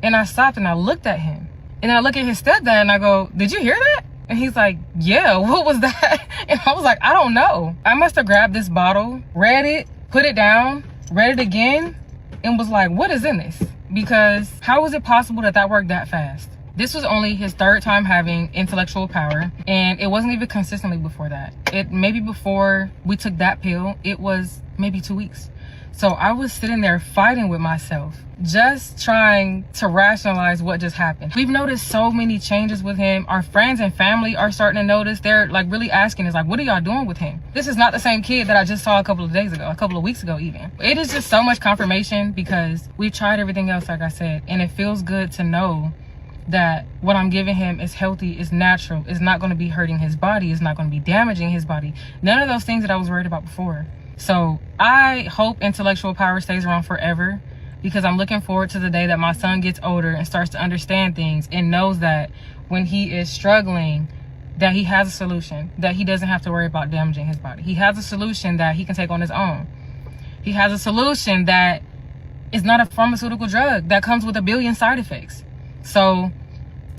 S8: and I stopped and I looked at him. And I look at his stepdad and I go, did you hear that? And he's like, yeah, what was that? And I was like, I don't know. I must have grabbed this bottle, read it, put it down, read it again, and was like, what is in this? Because how is it possible that worked that fast? This was only his third time having Intellectual Power, and it wasn't even consistently before that. Maybe before we took that pill, it was maybe 2 weeks. So I was sitting there fighting with myself, just trying to rationalize what just happened. We've noticed so many changes with him. Our friends and family are starting to notice. They're like really asking us, like, what are y'all doing with him? This is not the same kid that I just saw a couple of days ago, a couple of weeks ago even. It is just so much confirmation because we've tried everything else, like I said, and it feels good to know that what I'm giving him is healthy, is natural, is not going to be hurting his body, is not going to be damaging his body. None of those things that I was worried about before. So I hope Intellectual Power stays around forever because I'm looking forward to the day that my son gets older and starts to understand things and knows that when he is struggling, that he has a solution, that he doesn't have to worry about damaging his body. He has a solution that he can take on his own. He has a solution that is not a pharmaceutical drug that comes with 1 billion side effects. So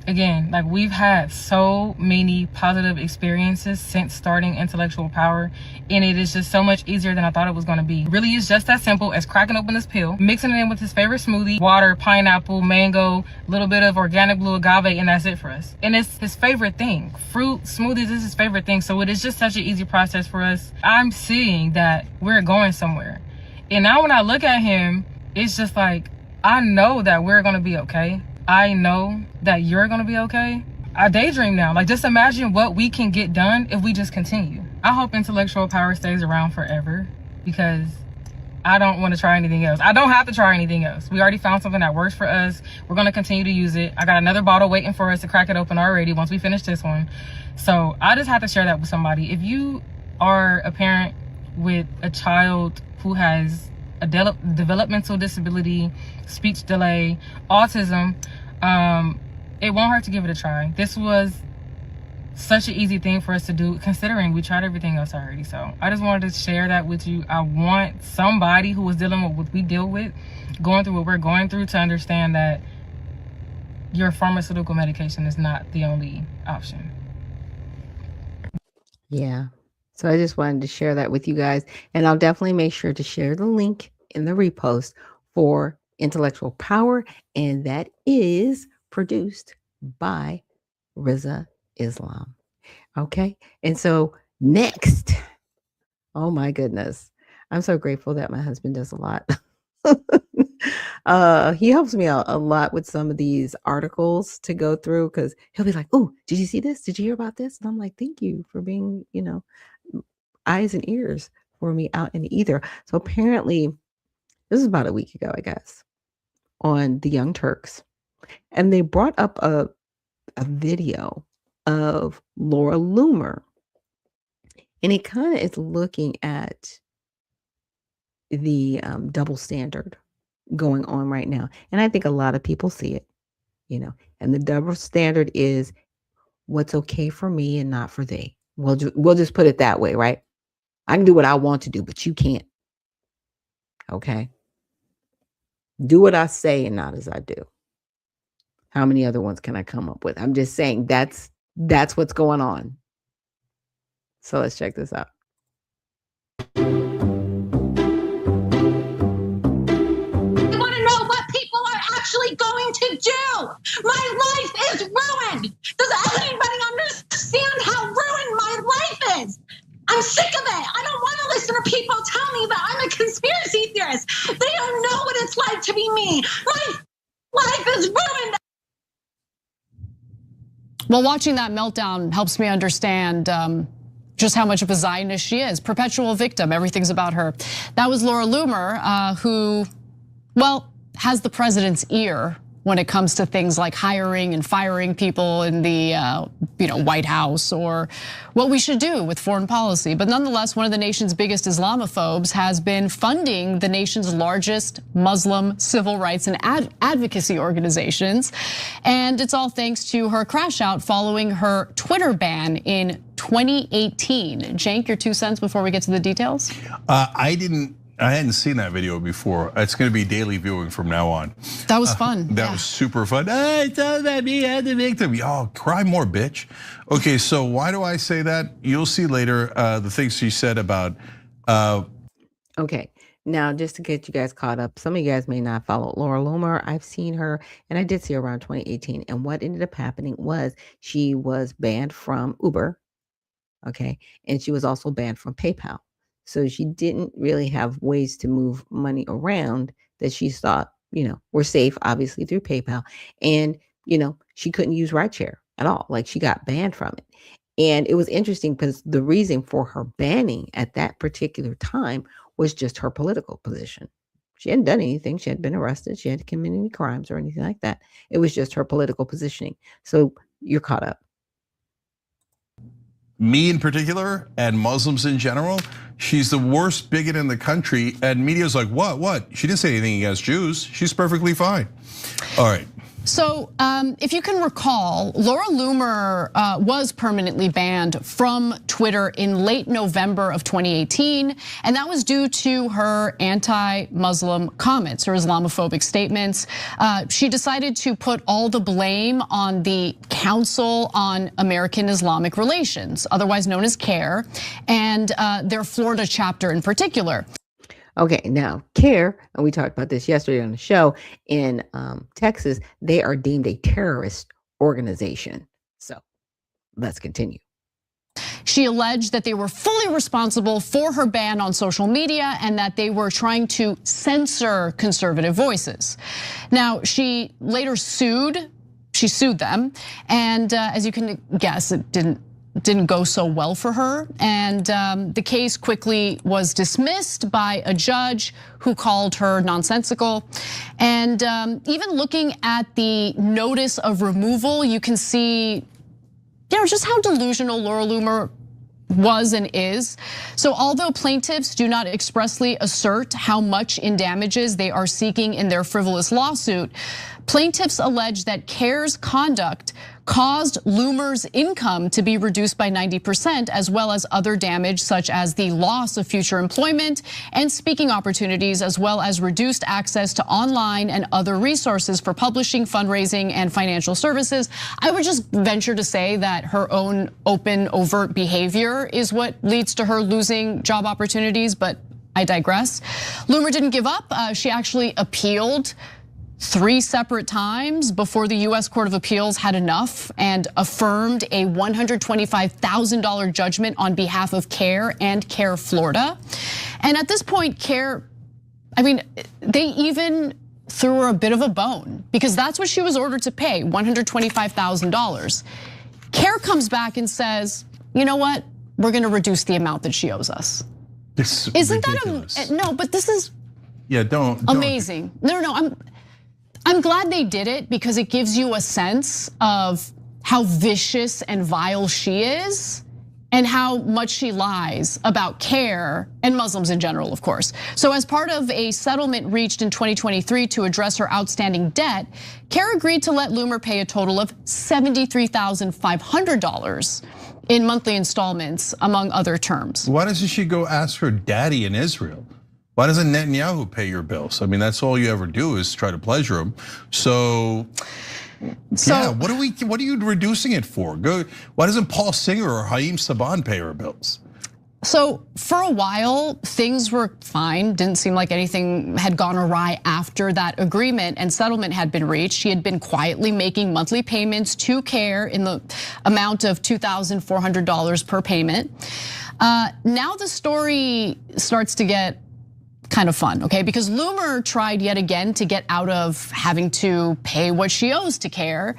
S8: again, like we've had so many positive experiences since starting Intellectual Power, and it is just so much easier than I thought it was going to be. Really is just as simple as cracking open this pill, mixing it in with his favorite smoothie, water, pineapple, mango, a little bit of organic blue agave, and that's it for us. And it's his favorite thing. Fruit smoothies is his favorite thing, so it is just such an easy process for us. I'm seeing that we're going somewhere. And now when I look at him, it's just like, I know that we're going to be okay. I know that you're going to be okay. I daydream now. Like, just imagine what we can get done if we just continue. I hope Intellectual Power stays around forever, because I don't want to try anything else. I don't have to try anything else. We already found something that works for us. We're going to continue to use it. I got another bottle waiting for us to crack it open already once we finish this one. So I just have to share that with somebody. If you are a parent with a child who has a developmental disability, speech delay, autism, it won't hurt to give it a try. This was such an easy thing for us to do, considering we tried everything else already. So I just wanted to share that with you. I want somebody who is dealing with what we deal with, going through what we're going through, to understand that your pharmaceutical medication is not the only option.
S1: Yeah. So I just wanted to share that with you guys. And I'll definitely make sure to share the link in the repost for Intellectual Power. And that is produced by Riza Islam. Okay. And so next, oh my goodness, I'm so grateful that my husband does a lot. He helps me out a lot with some of these articles to go through, because he'll be like, oh, did you see this? Did you hear about this? And I'm like, thank you for being, eyes and ears for me out in the ether. So apparently, this is about a week ago, I guess, on the Young Turks. And they brought up a video of Laura Loomer. And it kind of is looking at the double standard going on right now. And I think a lot of people see it, and the double standard is what's okay for me and not for they. We'll just put it that way, right? I can do what I want to do, but you can't. Okay. Do what I say and not as I do. How many other ones can I come up with? I'm just saying that's what's going on. So let's check this out.
S9: I want to know what people are actually going to do. My life is ruined. Does anybody understand how ruined my life is? I'm sick of it. I don't want to listen to people tell me that I'm a conspiracy theorist. They don't know what it's like to be me. My life is ruined.
S10: Well, watching that meltdown helps me understand just how much of a Zionist she is. Perpetual victim, everything's about her. That was Laura Loomer, who, well, has the president's ear when it comes to things like hiring and firing people in the White House, or what we should do with foreign policy. But nonetheless, one of the nation's biggest Islamophobes has been funding the nation's largest Muslim civil rights and advocacy organizations. And it's all thanks to her crash out following her Twitter ban in 2018. Cenk, your 2 cents before we get to the details?
S11: I hadn't seen that video before. It's going to be daily viewing from now on.
S10: That was fun.
S11: That was super fun. Hey, tell that me as the victim. Oh, cry more, bitch. Okay, so why do I say that? You'll see later the things she said about.
S1: Okay, now just to get you guys caught up, some of you guys may not follow Laura Loomer. I've seen her, and I did see her around 2018. And what ended up happening was she was banned from Uber. Okay, and she was also banned from PayPal. So she didn't really have ways to move money around that she thought, were safe, obviously through PayPal. And, she couldn't use rideshare at all. Like, she got banned from it. And it was interesting because the reason for her banning at that particular time was just her political position. She hadn't done anything. She hadn't been arrested. She hadn't committed any crimes or anything like that. It was just her political positioning. So you're caught up.
S11: Me in particular, and Muslims in general, she's the worst bigot in the country. And media's like, what? She didn't say anything against Jews. She's perfectly fine. All right.
S10: So if you can recall, Laura Loomer was permanently banned from Twitter in late November of 2018, and that was due to her anti-Muslim comments, her Islamophobic statements. She decided to put all the blame on the Council on American Islamic Relations, otherwise known as CARE, and their Florida chapter in particular.
S1: Okay, now CARE, and we talked about this yesterday on the show, in Texas, they are deemed a terrorist organization. So let's continue.
S10: She alleged that they were fully responsible for her ban on social media and that they were trying to censor conservative voices. Now, she later sued. She sued them, and as you can guess, it didn't go so well for her, and the case quickly was dismissed by a judge who called her nonsensical. And even looking at the notice of removal, you can see, just how delusional Laura Loomer was and is. So although plaintiffs do not expressly assert how much in damages they are seeking in their frivolous lawsuit, plaintiffs allege that CARE's conduct caused Loomer's income to be reduced by 90%, as well as other damage such as the loss of future employment and speaking opportunities, as well as reduced access to online and other resources for publishing, fundraising, and financial services. I would just venture to say that her own open, overt behavior is what leads to her losing job opportunities, but I digress. Loomer didn't give up. She actually appealed 3 separate times before the US Court of Appeals had enough and affirmed a $125,000 judgment on behalf of CARE and CARE Florida. And at this point, CARE, they even threw her a bit of a bone because that's what she was ordered to pay, $125,000. CARE comes back and says, you know what? We're gonna reduce the amount that she owes us. Isn't ridiculous. That no, but this is
S11: don't
S10: amazing. No, I'm glad they did it because it gives you a sense of how vicious and vile she is and how much she lies about CARE and Muslims in general, of course. So as part of a settlement reached in 2023 to address her outstanding debt, CARE agreed to let Loomer pay a total of $73,500 in monthly installments, among other terms.
S11: Why doesn't she go ask her daddy in Israel? Why doesn't Netanyahu pay your bills? That's all you ever do is try to pleasure him. So yeah, what are you reducing it for? Why doesn't Paul Singer or Haim Saban pay her bills?
S10: So for a while, things were fine. Didn't seem like anything had gone awry after that agreement and settlement had been reached. She had been quietly making monthly payments to CARE in the amount of $2,400 per payment. Now the story starts to get kind of fun, okay? Because Loomer tried yet again to get out of having to pay what she owes to CARE.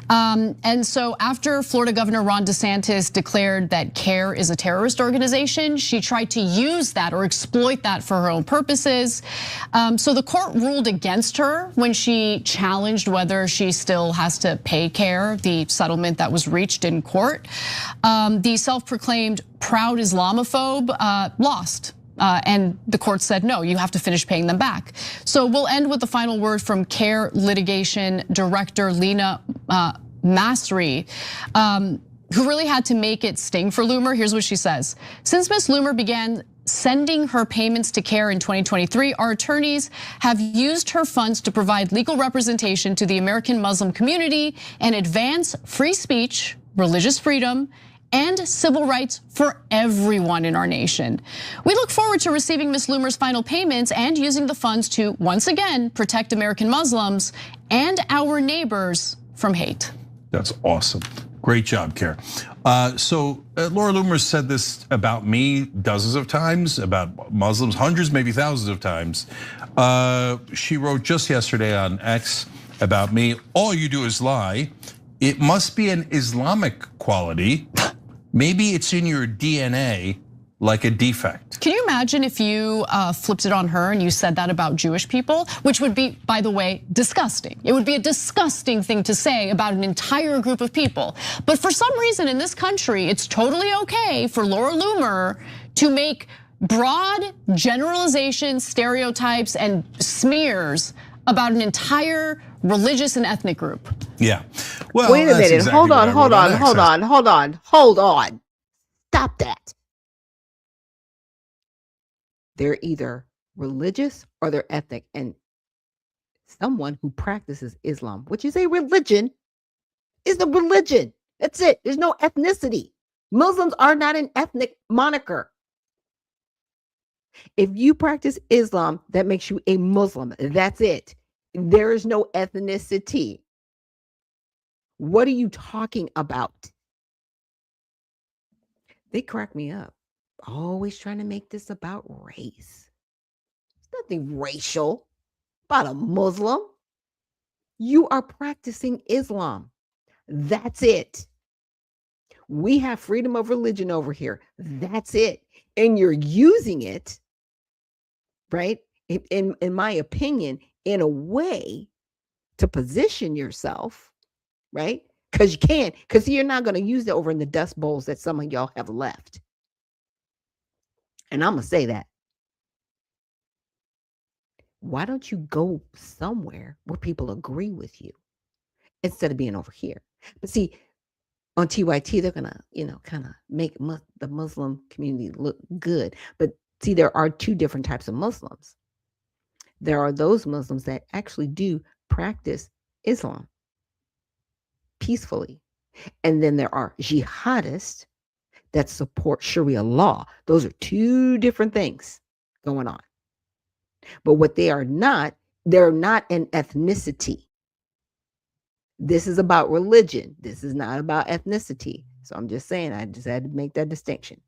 S10: And so after Florida Governor Ron DeSantis declared that CARE is a terrorist organization, she tried to use that or exploit that for her own purposes. So the court ruled against her when she challenged whether she still has to pay CARE, the settlement that was reached in court. The self-proclaimed proud Islamophobe lost. And the court said, no, you have to finish paying them back. So we'll end with the final word from CARE litigation director Lena Masri, who really had to make it sting for Loomer. Here's what she says. Since Ms. Loomer began sending her payments to CARE in 2023, our attorneys have used her funds to provide legal representation to the American Muslim community and advance free speech, religious freedom, and civil rights for everyone in our nation. We look forward to receiving Ms. Loomer's final payments and using the funds to once again protect American Muslims and our neighbors from hate.
S11: That's awesome. Great job, CARE. So Laura Loomer said this about me dozens of times, about Muslims, hundreds, maybe thousands of times. She wrote just yesterday on X about me, all you do is lie. It must be an Islamic quality. Maybe it's in your DNA like a defect.
S10: Can you imagine if you flipped it on her and you said that about Jewish people, which would be, by the way, disgusting. It would be a disgusting thing to say about an entire group of people. But for some reason in this country, it's totally okay for Laura Loomer to make broad generalizations, stereotypes, and smears about an entire religious and ethnic group.
S11: Yeah. Well,
S1: wait a
S11: that's
S1: minute.
S11: exactly
S1: Hold
S11: what I
S1: on, hold
S11: wrote
S1: on, hold
S11: Access.
S1: on, hold on, hold on. Stop that. They're either religious or they're ethnic. And someone who practices Islam, which is a religion, is a religion. That's it. There's no ethnicity. Muslims are not an ethnic moniker. If you practice Islam, that makes you a Muslim. That's it. There is no ethnicity. What are you talking about? They crack me up. Always trying to make this about race. It's nothing racial about a Muslim. You are practicing Islam. That's it. We have freedom of religion over here. That's it. And you're using it, right? In my opinion, in a way to position yourself, right? Because you can, because you're not going to use it over in the dust bowls that some of y'all have left. And I'm going to say that. Why don't you go somewhere where people agree with you instead of being over here? But see, on TYT, they're going to, kind of make the Muslim community look good. But see, there are two different types of Muslims. There are those Muslims that actually do practice Islam peacefully. And then there are jihadists that support Sharia law. Those are two different things going on. But what they are not, they're not an ethnicity. This is about religion. This is not about ethnicity. So I'm just saying, I just had to make that distinction.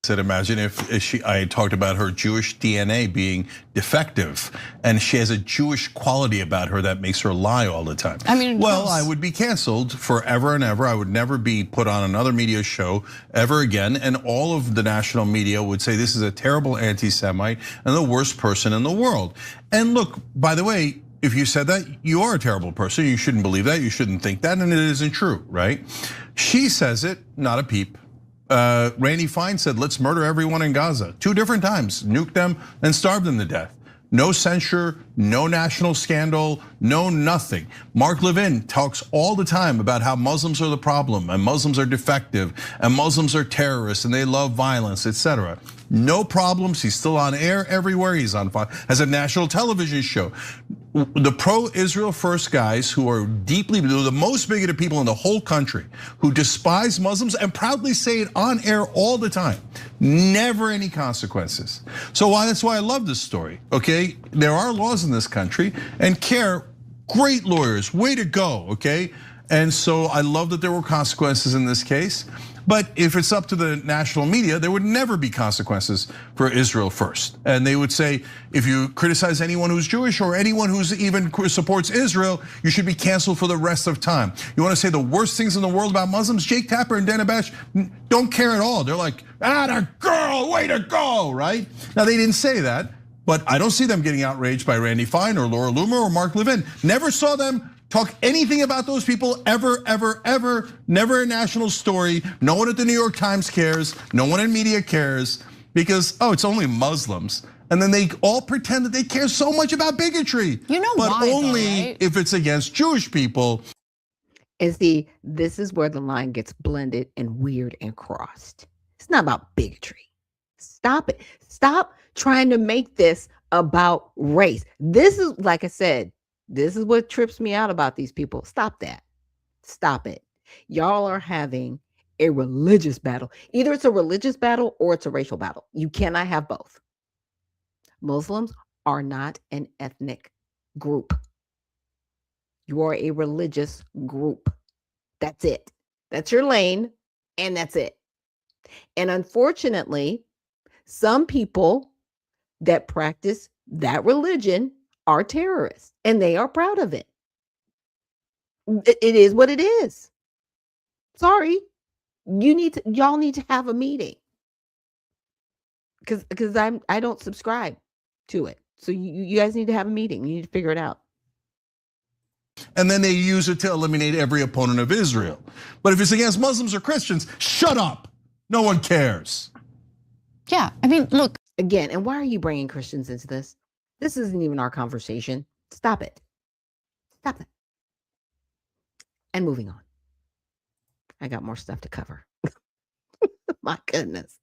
S11: Said, imagine if I talked about her Jewish DNA being defective, and she has a Jewish quality about her that makes her lie all the time.
S10: I mean,
S11: well, I would be canceled forever and ever. I would never be put on another media show ever again, and all of the national media would say this is a terrible anti-Semite and the worst person in the world. And look, by the way, if you said that, you are a terrible person. You shouldn't believe that. You shouldn't think that, and it isn't true, right? She says it, not a peep. Randy Fine said, let's murder everyone in Gaza. 2 different times, nuke them and starve them to death. No censure, no national scandal, no nothing. Mark Levin talks all the time about how Muslims are the problem and Muslims are defective and Muslims are terrorists and they love violence, etc. No problems, he's still on air everywhere, he's on fire, has a national television show. The pro-Israel first guys who are the most bigoted people in the whole country, who despise Muslims and proudly say it on air all the time. Never any consequences. So that's why I love this story, okay? There are laws in this country, and CARE, great lawyers, way to go, okay? And so I love that there were consequences in this case. But if it's up to the national media, there would never be consequences for Israel first. And they would say, if you criticize anyone who's Jewish or anyone who's even supports Israel, you should be canceled for the rest of time. You want to say the worst things in the world about Muslims? Jake Tapper and Dana Bash don't care at all. They're like, the girl, way to go, right? Now they didn't say that, but I don't see them getting outraged by Randy Fine or Laura Loomer or Mark Levin. Never saw them talk anything about those people ever, ever, ever. Never a national story. No one at the New York Times cares. No one in media cares because, it's only Muslims. And then they all pretend that they care so much about bigotry.
S10: You know
S11: but
S10: why,
S11: only
S10: though, right?
S11: if it's against Jewish people.
S1: And see, this is where the line gets blended and weird and crossed. It's not about bigotry. Stop it. Stop trying to make this about race. This is, like I said, this is what trips me out about these people. Stop that. Stop it. Y'all are having a religious battle. Either it's a religious battle or it's a racial battle. You cannot have both. Muslims are not an ethnic group. You are a religious group. That's it. That's your lane, and that's it. And unfortunately, some people that practice that religion are terrorists, and they are proud of it. It is what it is. Sorry. Y'all need to have a meeting. Because I don't subscribe to it. So you guys need to have a meeting. You need to figure it out.
S11: And then they use it to eliminate every opponent of Israel. But if it's against Muslims or Christians, shut up. No one cares.
S10: Yeah, I mean, look.
S1: Again, and why are you bringing Christians into this? This isn't even our conversation. Stop it. Stop that. And moving on. I got more stuff to cover. My goodness.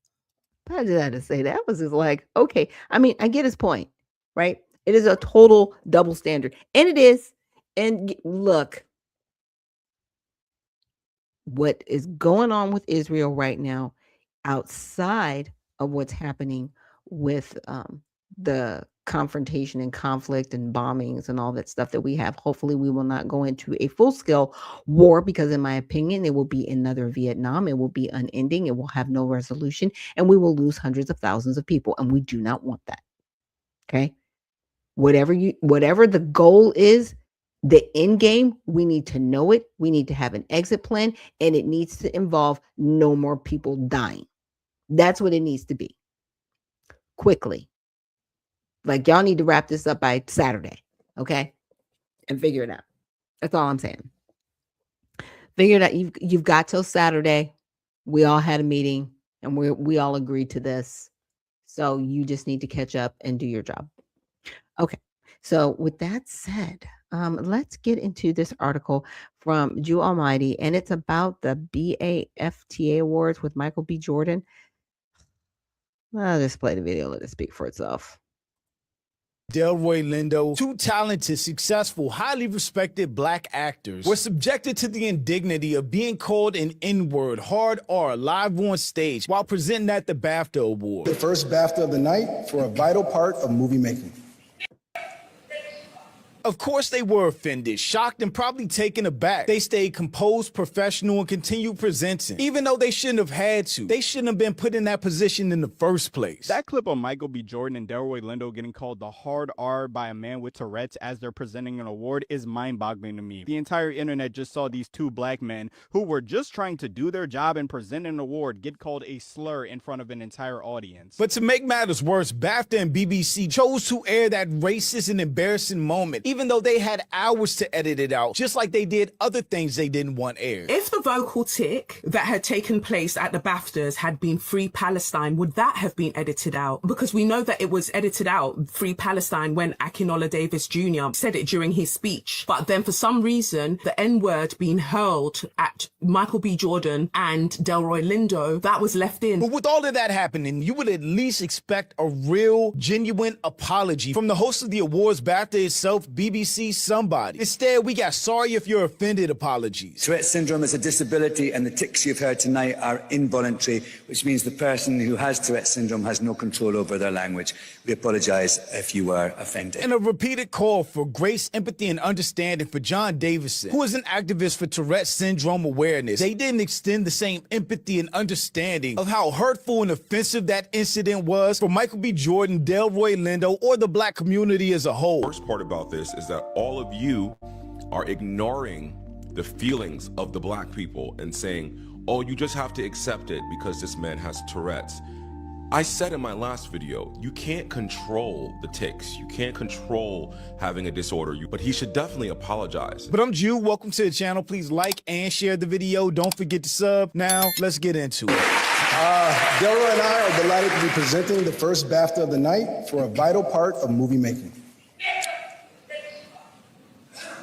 S1: I just had to say that was just like, okay. I mean, I get his point, right? It is a total double standard. And it is. And look, what is going on with Israel right now, outside of what's happening with the confrontation and conflict and bombings and all that stuff that we have. Hopefully we will not go into a full-scale war, because in my opinion, it will be another Vietnam. It will be unending. It will have no resolution, and we will lose hundreds of thousands of people, and we do not want that. Okay? Whatever the goal is, the end game, we need to know it. We need to have an exit plan, and it needs to involve no more people dying. That's what it needs to be. Quickly. Like, y'all need to wrap this up by Saturday, okay? And figure it out. That's all I'm saying. Figure it out. You've got till Saturday. We all had a meeting, and we all agreed to this. So you just need to catch up and do your job. Okay. So with that said, let's get into this article from Jew Almighty, and it's about the BAFTA Awards with Michael B. Jordan. I'll just play the video, let it speak for itself.
S12: Delroy Lindo, two talented, successful, highly respected black actors, were subjected to the indignity of being called an N-word, hard R, live on stage while presenting at the BAFTA Award.
S13: The first BAFTA of the night for a vital part of movie making.
S12: Of course they were offended, shocked, and probably taken aback. They stayed composed, professional, and continued presenting. Even though they shouldn't have had to. They shouldn't have been put in that position in the first place.
S14: That clip on Michael B. Jordan and Delroy Lindo getting called the hard R by a man with Tourette's as they're presenting an award is mind-boggling to me. The entire internet just saw these two black men who were just trying to do their job and present an award get called a slur in front of an entire audience.
S12: But to make matters worse, BAFTA and BBC chose to air that racist and embarrassing moment, even though they had hours to edit it out, just like they did other things they didn't want aired.
S15: If the vocal tick that had taken place at the BAFTAs had been Free Palestine, would that have been edited out? Because we know that it was edited out, Free Palestine, when Akinola Davis Jr. said it during his speech. But then for some reason, the N-word being hurled at Michael B. Jordan and Delroy Lindo, that was left in.
S12: But with all of that happening, you would at least expect a real, genuine apology from the host of the awards, BAFTA itself, BBC, somebody. Instead, we got sorry if you're offended apologies.
S16: Tourette syndrome is a disability, and the tics you've heard tonight are involuntary, which means the person who has Tourette syndrome has no control over their language. We apologize if you were offended.
S12: And a repeated call for grace, empathy, and understanding for John Davison, who is an activist for Tourette syndrome awareness. They didn't extend the same empathy and understanding of how hurtful and offensive that incident was for Michael B. Jordan, Delroy Lindo, or the black community as a whole.
S17: The worst part about this is that all of you are ignoring the feelings of the black people and saying, oh, you just have to accept it because this man has Tourette's. I said in my last video, you can't control the tics. You can't control having a disorder, but he should definitely apologize.
S12: But I'm Jew, welcome to the channel. Please like and share the video. Don't forget to sub. Now, let's get into it.
S13: Delroy and I are delighted to be presenting the first BAFTA of the night for a vital part of movie making.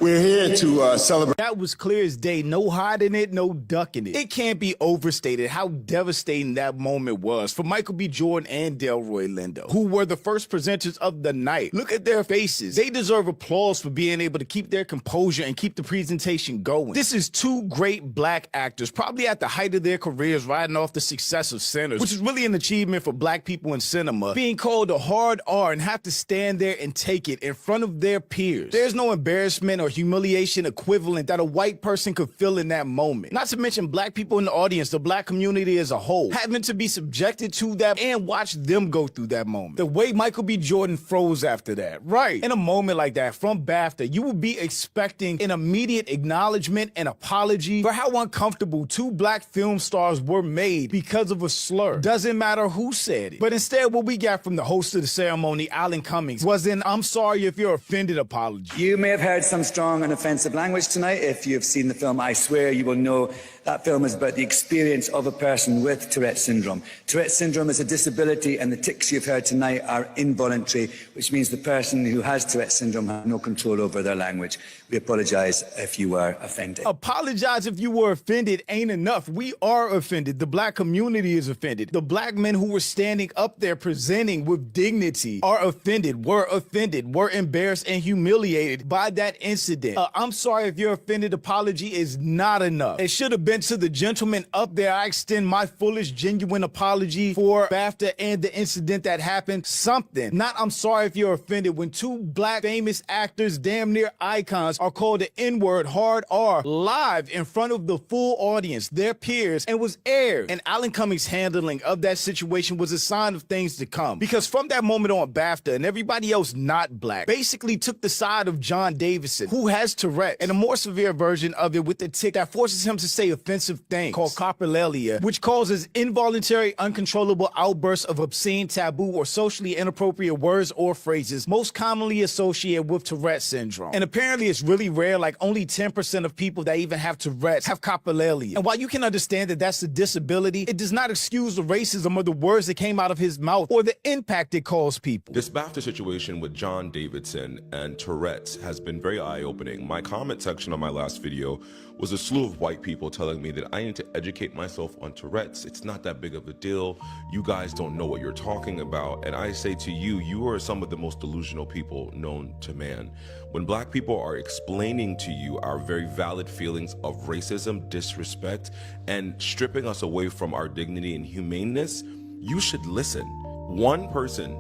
S13: We're here to celebrate.
S12: That was clear as day. No hiding it, no ducking it. It can't be overstated how devastating that moment was for Michael B. Jordan and Delroy Lindo, who were the first presenters of the night. Look at their faces. They deserve applause for being able to keep their composure and keep the presentation going. This is two great black actors, probably at the height of their careers, riding off the success of Sinners, which is really an achievement for black people in cinema, being called a hard R and have to stand there and take it in front of their peers. There's no embarrassment or humiliation equivalent that a white person could feel in that moment. Not to mention black people in the audience, the black community as a whole, having to be subjected to that and watch them go through that moment. The way Michael B. Jordan froze after that. Right. In a moment like that from BAFTA, you would be expecting an immediate acknowledgement and apology for how uncomfortable two black film stars were made because of a slur. Doesn't matter who said it. But instead, what we got from the host of the ceremony, Alan Cummings, was an I'm sorry if you're offended apology.
S16: You may have heard some strong and offensive language tonight. If you've seen the film I Swear, you will know that film is about the experience of a person with Tourette syndrome. Tourette syndrome is a disability, and the tics you've heard tonight are involuntary, which means the person who has Tourette syndrome has no control over their language. We apologise if you were offended.
S12: Apologize if you were offended ain't enough. We are offended. The black community is offended. The black men who were standing up there presenting with dignity are offended, were embarrassed and humiliated by that incident. I'm sorry if you're offended. Apology is not enough. It should have been to the gentleman up there. I extend my fullest, genuine apology for BAFTA and the incident that happened. Something. Not I'm sorry if you're offended. When two black famous actors, damn near icons, are called the N-word, hard R, live in front of the full audience, their peers, and was aired. And Alan Cummings' handling of that situation was a sign of things to come. Because from that moment on, BAFTA and everybody else not black basically took the side of John Davison, who has Tourette, and a more severe version of it with the tic that forces him to say offensive things called coprolalia, which causes involuntary, uncontrollable outbursts of obscene, taboo, or socially inappropriate words or phrases most commonly associated with Tourette syndrome. And apparently it's really rare, like only 10% of people that even have Tourette's have coprolalia. And while you can understand that that's a disability, it does not excuse the racism or the words that came out of his mouth or the impact it caused people.
S17: This BAFTA situation with John Davidson and Tourette's has been very eye-opening. My comment section on my last video was a slew of white people telling me that I need to educate myself on Tourette's. It's not that big of a deal. You guys don't know what you're talking about. And I say to you, you are some of the most delusional people known to man. When black people are explaining to you our very valid feelings of racism, disrespect, and stripping us away from our dignity and humaneness, you should listen. One person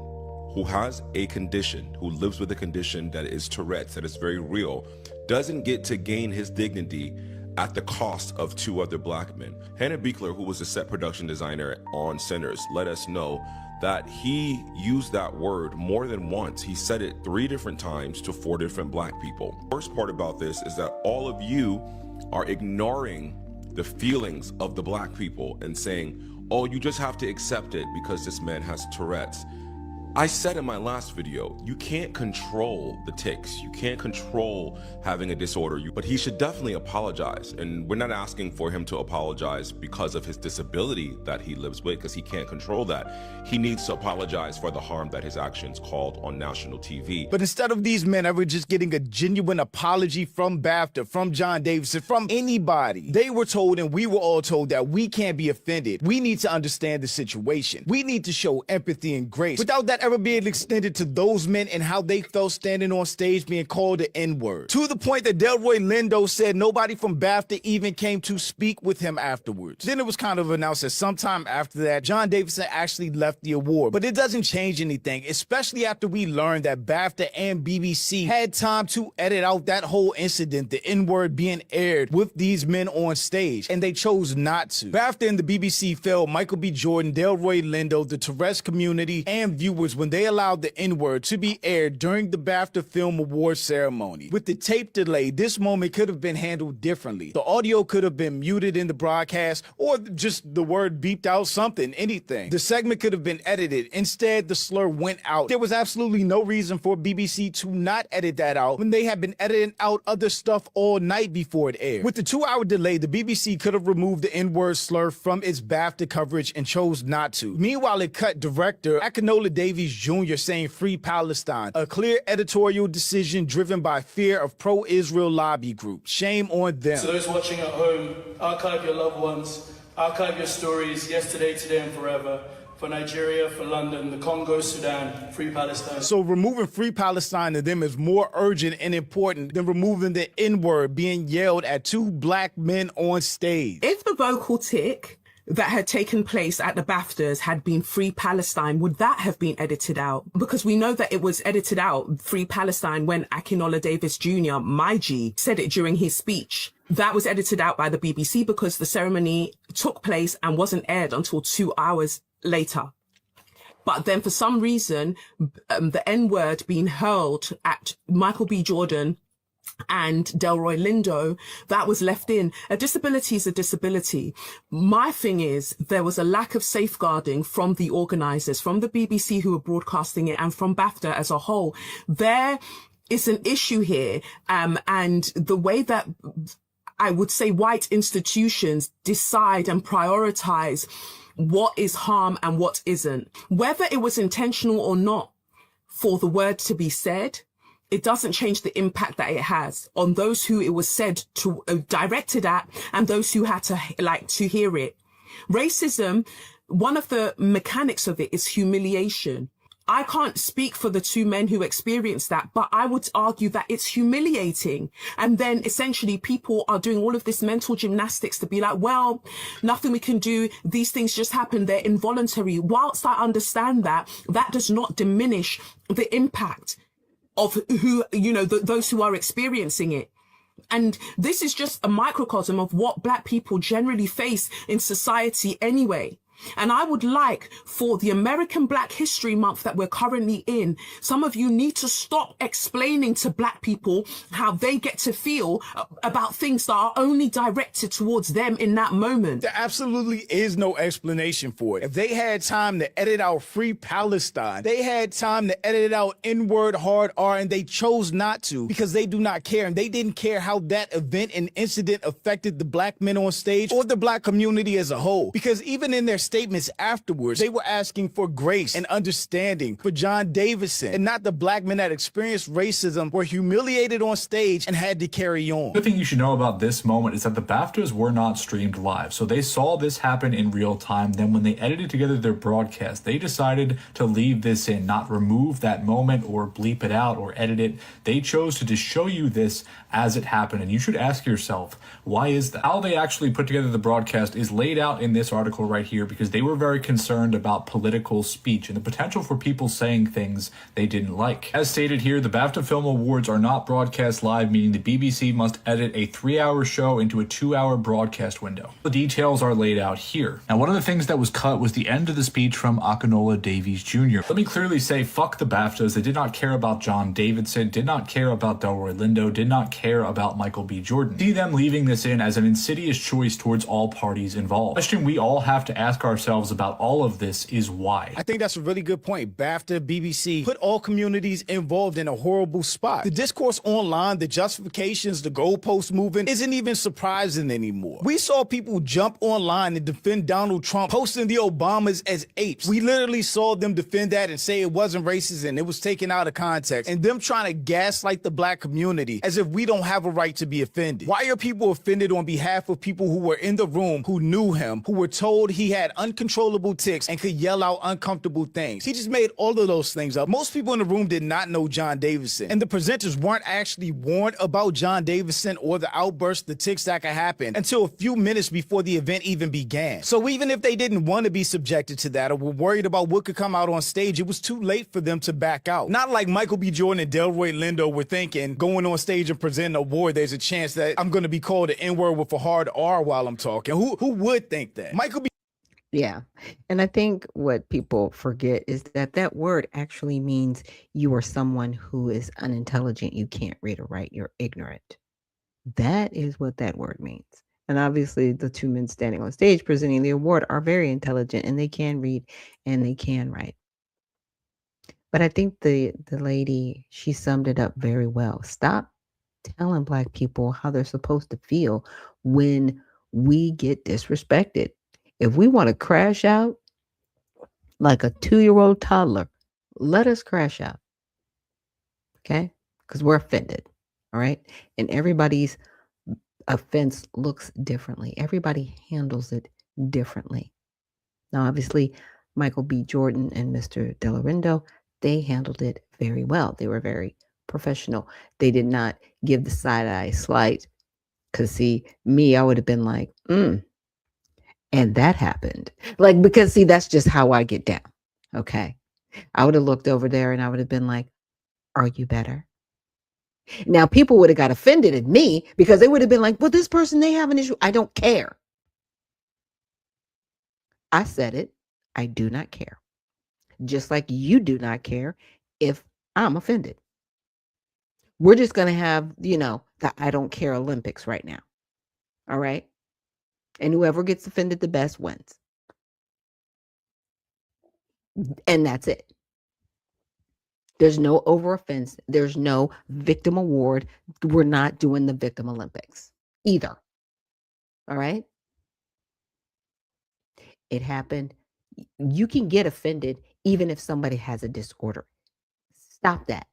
S17: who has a condition, who lives with a condition that is Tourette's, that is very real, doesn't get to gain his dignity at the cost of two other black men. Hannah Beekler, who was a set production designer on Sinners, let us know that he used that word more than once. He said it 3 different times to 4 different black people. The worst part about this is that all of you are ignoring the feelings of the black people and saying, oh, you just have to accept it because this man has Tourette's. I said in my last video, you can't control the tics. You can't control having a disorder, but he should definitely apologize. And we're not asking for him to apologize because of his disability that he lives with, because he can't control that. He needs to apologize for the harm that his actions caused on national TV.
S12: But instead of these men ever just getting a genuine apology from BAFTA, from John Davison, from anybody, they were told, and we were all told, that we can't be offended. We need to understand the situation. We need to show empathy and grace without that ever being extended to those men and how they felt standing on stage being called the N-word. To the point that Delroy Lindo said nobody from BAFTA even came to speak with him afterwards. Then it was kind of announced that sometime after that, John Davison actually left the award. But it doesn't change anything, especially after we learned that BAFTA and BBC had time to edit out that whole incident, the N-word being aired with these men on stage, and they chose not to. BAFTA and the BBC failed Michael B. Jordan, Delroy Lindo, the Tourette's community, and viewers when they allowed the N-word to be aired during the BAFTA Film Awards ceremony. With the tape delay, this moment could have been handled differently. The audio could have been muted in the broadcast, or just the word beeped out, something, anything. The segment could have been edited. Instead, the slur went out. There was absolutely no reason for BBC to not edit that out when they had been editing out other stuff all night before it aired. With the 2-hour delay, the BBC could have removed the N-word slur from its BAFTA coverage and chose not to. Meanwhile, it cut director Akinola Davies Jr. saying free Palestine, a clear editorial decision driven by fear of pro-Israel lobby groups. Shame on them.
S18: To those watching at home, archive your loved ones, archive your stories yesterday, today, and forever. For Nigeria, for London, the Congo, Sudan, free Palestine.
S12: So removing free Palestine to them is more urgent and important than removing the N-word being yelled at 2 black men on stage.
S15: If the vocal tic that had taken place at the BAFTAs had been Free Palestine, would that have been edited out? Because we know that it was edited out, Free Palestine, when Akinola Davis Jr., my G, said it during his speech. That was edited out by the BBC because the ceremony took place and wasn't aired until 2 hours later. But then for some reason, the N-word being hurled at Michael B. Jordan and Delroy Lindo, that was left in. A disability is a disability. My thing is, there was a lack of safeguarding from the organisers, from the BBC who were broadcasting it, and from BAFTA as a whole. Their is an issue here. And the way that I would say white institutions decide and prioritize what is harm and what isn't, whether it was intentional or not for the word to be said, it doesn't change the impact that it has on those who it was said to, directed at, and those who had to hear it. Racism, one of the mechanics of it is humiliation. I can't speak for the two men who experienced that, but I would argue that it's humiliating. And then essentially people are doing all of this mental gymnastics to be like, well, nothing we can do. These things just happen. They're involuntary. Whilst I understand that, that does not diminish the impact of who, those who are experiencing it. And this is just a microcosm of what Black people generally face in society anyway. And I would like for the American Black History Month that we're currently in, some of you need to stop explaining to Black people how they get to feel about things that are only directed towards them in that moment.
S12: There absolutely is no explanation for it. If they had time to edit out Free Palestine, they had time to edit out N-word hard R, and they chose not to because they do not care. And they didn't care how that event and incident affected the Black men on stage or the Black community as a whole. Because even in their statements afterwards, they were asking for grace and understanding for John Davidson, and not the Black men that experienced racism, were humiliated on stage and had to carry on.
S19: The thing you should know about this moment is that the BAFTAs were not streamed live. So they saw this happen in real time. Then when they edited together their broadcast, they decided to leave this in, not remove that moment or bleep it out or edit it. They chose to just show you this as it happened. And you should ask yourself, why is that? How they actually put together the broadcast is laid out in this article right here, because they were very concerned about political speech and the potential for people saying things they didn't like. As stated here, the BAFTA Film Awards are not broadcast live, meaning the BBC must edit a 3-hour show into a 2-hour broadcast window. The details are laid out here. Now, one of the things that was cut was the end of the speech from Akinola Davies Jr. Let me clearly say, fuck the BAFTAs. They did not care about John Davidson, did not care about Delroy Lindo, did not care about Michael B. Jordan. See them leaving this in as an insidious choice towards all parties involved. The question we all have to ask ourselves about all of this is why.
S12: I think that's a really good point. BAFTA, BBC, put all communities involved in a horrible spot. The discourse online, the justifications, the goalpost movement isn't even surprising anymore. We saw people jump online and defend Donald Trump, posting the Obamas as apes. We literally saw them defend that and say it wasn't racist and it was taken out of context, and them trying to gaslight the Black community as if we don't have a right to be offended. Why are people offended on behalf of people who were in the room, who knew him, who were told he had uncontrollable tics and could yell out uncomfortable things? He just made all of those things up. Most people in the room did not know John Davidson, and the presenters weren't actually warned about John Davidson or the outburst, the tics that could happen until a few minutes before the event even began. So even if they didn't want to be subjected to that or were worried about what could come out on stage, it was too late for them to back out. Not like Michael B. Jordan and Delroy Lindo were thinking, going on stage and presenting an award, there's a chance that I'm going to be called an N-word with a hard R while I'm talking. Who would think that? Michael B.
S1: Yeah. And I think what people forget is that that word actually means you are someone who is unintelligent. You can't read or write. You're ignorant. That is what that word means. And obviously the two men standing on stage presenting the award are very intelligent, and they can read and they can write. But I think the lady, she summed it up very well. Stop telling Black people how they're supposed to feel when we get disrespected. If we want to crash out like a 2-year-old toddler, let us crash out. Okay? Because we're offended. All right? And everybody's offense looks differently. Everybody handles it differently. Now, obviously, Michael B. Jordan and Mr. Delorindo, they handled it very well. They were very professional. They did not give the side-eye slight. Because, see, me, I would have been like, and that happened. Like, because, see, that's just how I get down. Okay? I would have looked over there and I would have been like, are you better? Now, people would have got offended at me because they would have been like, well, this person, they have an issue. I don't care. I said it. I do not care. Just like you do not care if I'm offended. We're just going to have, the I don't care Olympics right now. All right? And whoever gets offended the best wins. And that's it. There's no over offense. There's no victim award. We're not doing the victim Olympics either. All right. It happened. You can get offended even if somebody has a disorder. Stop that.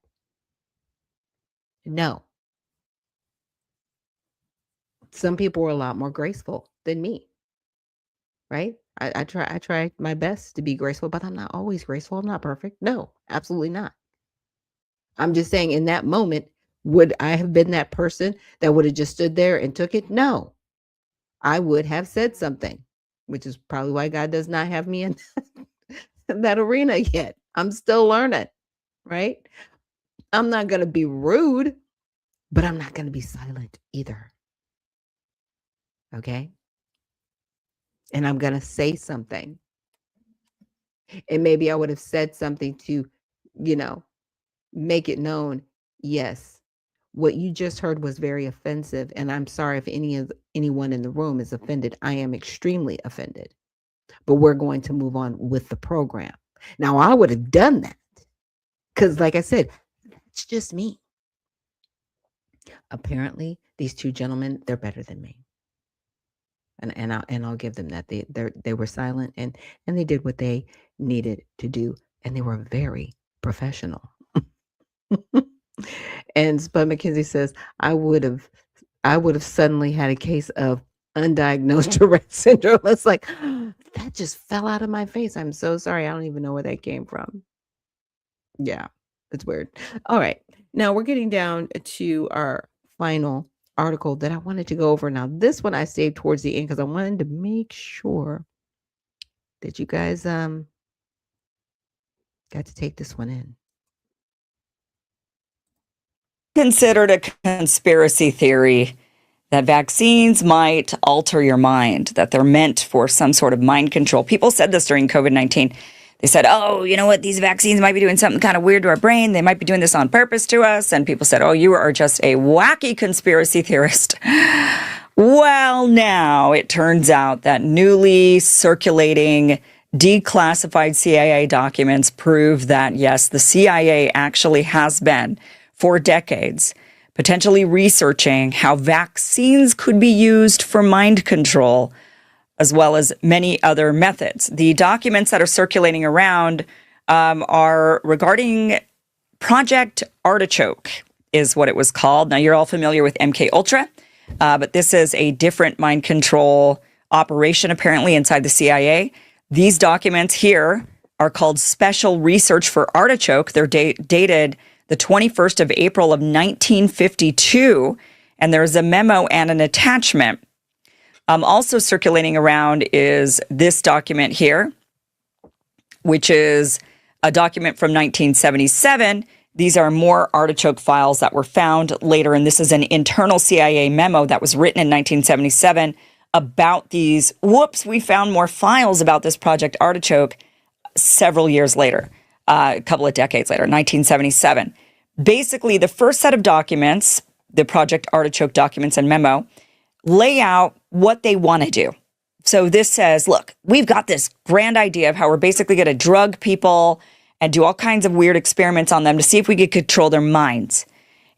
S1: No. Some people are a lot more graceful than me. Right? I try my best to be graceful, but I'm not always graceful. I'm not perfect. No, absolutely not. I'm just saying in that moment, would I have been that person that would have just stood there and took it? No. I would have said something, which is probably why God does not have me in that arena yet. I'm still learning, right? I'm not going to be rude, but I'm not going to be silent either. Okay? And I'm going to say something. And maybe I would have said something to, make it known, yes, what you just heard was very offensive. And I'm sorry if anyone in the room is offended. I am extremely offended. But we're going to move on with the program. Now, I would have done that because, like I said, it's just me. Apparently, these two gentlemen, they're better than me. And I'll give them that. They were silent and they did what they needed to do. And they were very professional. And Spud McKenzie says, I would have suddenly had a case of undiagnosed Tourette syndrome. It's like, that just fell out of my face. I'm so sorry. I don't even know where that came from. Yeah, it's weird. All right. Now we're getting down to our final article that I wanted to go over. Now, this one I saved towards the end because I wanted to make sure that you guys got to take this one in.
S20: Considered a conspiracy theory that vaccines might alter your mind, that they're meant for some sort of mind control. People said this during COVID-19. They said, oh, you know what? These vaccines might be doing something kind of weird to our brain. They might be doing this on purpose to us. And people said, oh, you are just a wacky conspiracy theorist. Well, now it turns out that newly circulating declassified CIA documents prove that, yes, the CIA actually has been, for decades, potentially researching how vaccines could be used for mind control, as well as many other methods. The documents that are circulating around are regarding Project Artichoke, is what it was called. Now, you're all familiar with MK Ultra, but this is a different mind control operation, apparently, inside the CIA. These documents here are called Special Research for Artichoke. They're dated the 21st of April of 1952, and there's a memo and an attachment. Also circulating around is this document here, which is a document from 1977. These are more artichoke files that were found later, and this is an internal CIA memo that was written in 1977 about these. Whoops, we found more files about this Project Artichoke several years later, a couple of decades later, 1977. Basically, the first set of documents, the Project Artichoke documents and memo, lay out what they want to do. So this says, look, we've got this grand idea of how we're basically going to drug people and do all kinds of weird experiments on them to see if we could control their minds.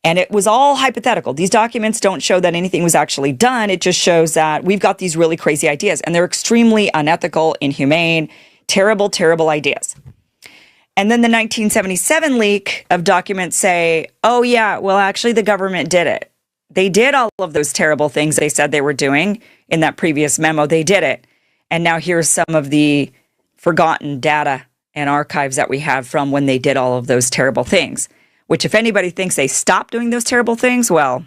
S20: And it was all hypothetical. These documents don't show that anything was actually done. It just shows that we've got these really crazy ideas, and they're extremely unethical, inhumane, terrible, terrible ideas. And then the 1977 leak of documents say, oh, yeah, well, actually, the government did it. They did all of those terrible things they said they were doing in that previous memo. They did it. And now here's some of the forgotten data and archives that we have from when they did all of those terrible things, which if anybody thinks they stopped doing those terrible things, well,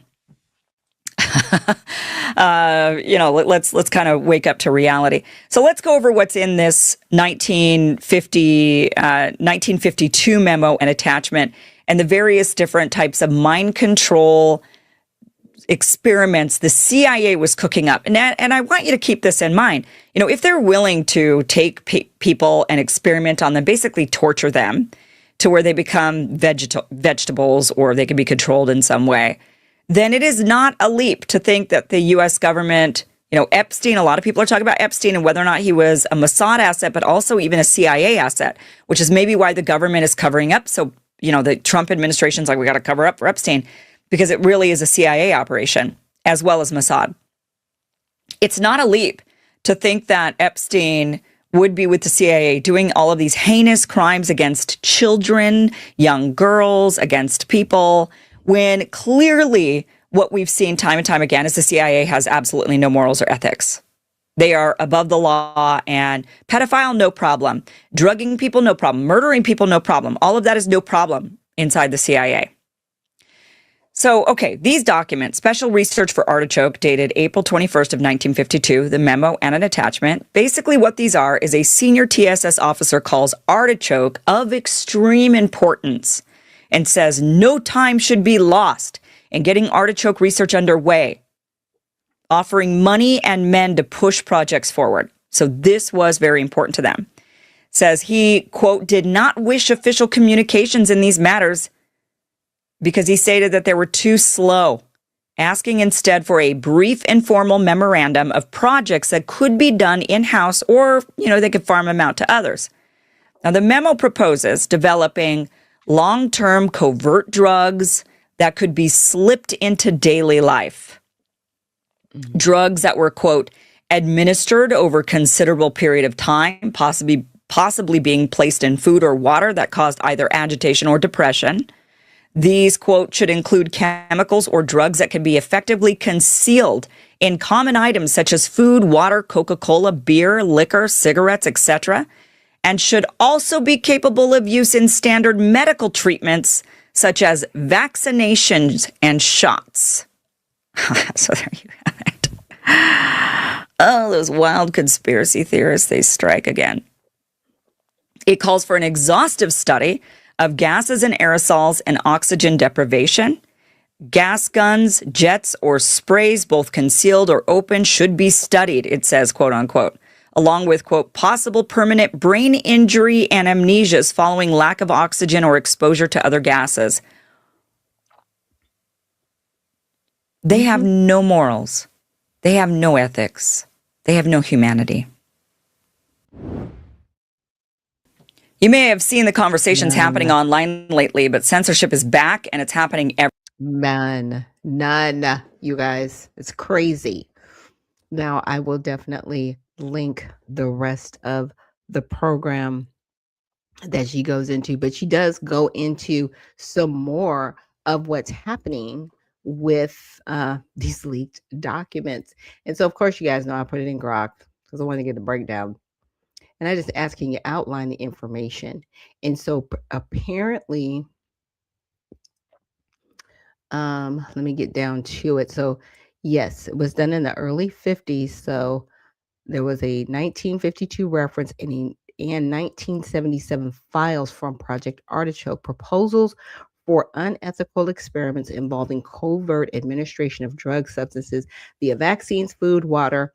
S20: let's kind of wake up to reality. So let's go over what's in this 1952 memo and attachment and the various different types of mind control experiments the CIA was cooking up. And I want you to keep this in mind. You know, if they're willing to take people and experiment on them, basically torture them to where they become vegetables or they can be controlled in some way, then it is not a leap to think that the U.S. government, Epstein, a lot of people are talking about Epstein and whether or not he was a Mossad asset, but also even a CIA asset, which is maybe why the government is covering up so the Trump administration's like, we got to cover up for Epstein, because it really is a CIA operation as well as Mossad. It's not a leap to think that Epstein would be with the CIA doing all of these heinous crimes against children, young girls, against people, when clearly what we've seen time and time again is the CIA has absolutely no morals or ethics. They are above the law, and pedophile, no problem. Drugging people, no problem. Murdering people, no problem. All of that is no problem inside the CIA. So, okay, these documents, Special Research for Artichoke, dated April 21st of 1952, the memo and an attachment. Basically what these are is a senior TSS officer calls Artichoke of extreme importance and says no time should be lost in getting Artichoke research underway, offering money and men to push projects forward. So this was very important to them. Says he, quote, did not wish official communications in these matters because he stated that they were too slow, asking instead for a brief informal memorandum of projects that could be done in-house, or, they could farm them out to others. Now, the memo proposes developing long-term covert drugs that could be slipped into daily life. Drugs that were, quote, administered over a considerable period of time, possibly being placed in food or water that caused either agitation or depression. These, quote, should include chemicals or drugs that can be effectively concealed in common items such as food, water, Coca-Cola, beer, liquor, cigarettes, etc., and should also be capable of use in standard medical treatments such as vaccinations and shots. So there you have it. Oh, those wild conspiracy theorists, they strike again. It calls for an exhaustive study of gases and aerosols and oxygen deprivation. Gas guns, jets, or sprays, both concealed or open, should be studied, it says, quote unquote, along with, quote, possible permanent brain injury and amnesias following lack of oxygen or exposure to other gases. They have no morals. They have no ethics. They have no humanity. You may have seen the conversations happening online lately, but censorship is back, and it's happening
S1: None, you guys. It's crazy. Now, I will definitely link the rest of the program that she goes into, but she does go into some more of what's happening with these leaked documents. And so, of course, you guys know I put it in Grok because I want to get the breakdown. And I just asking you outline the information. And so apparently, let me get down to it. So yes, it was done in the early 50s. So there was a 1952 reference and 1977 files from Project Artichoke, proposals for unethical experiments involving covert administration of drug substances via vaccines, food, water,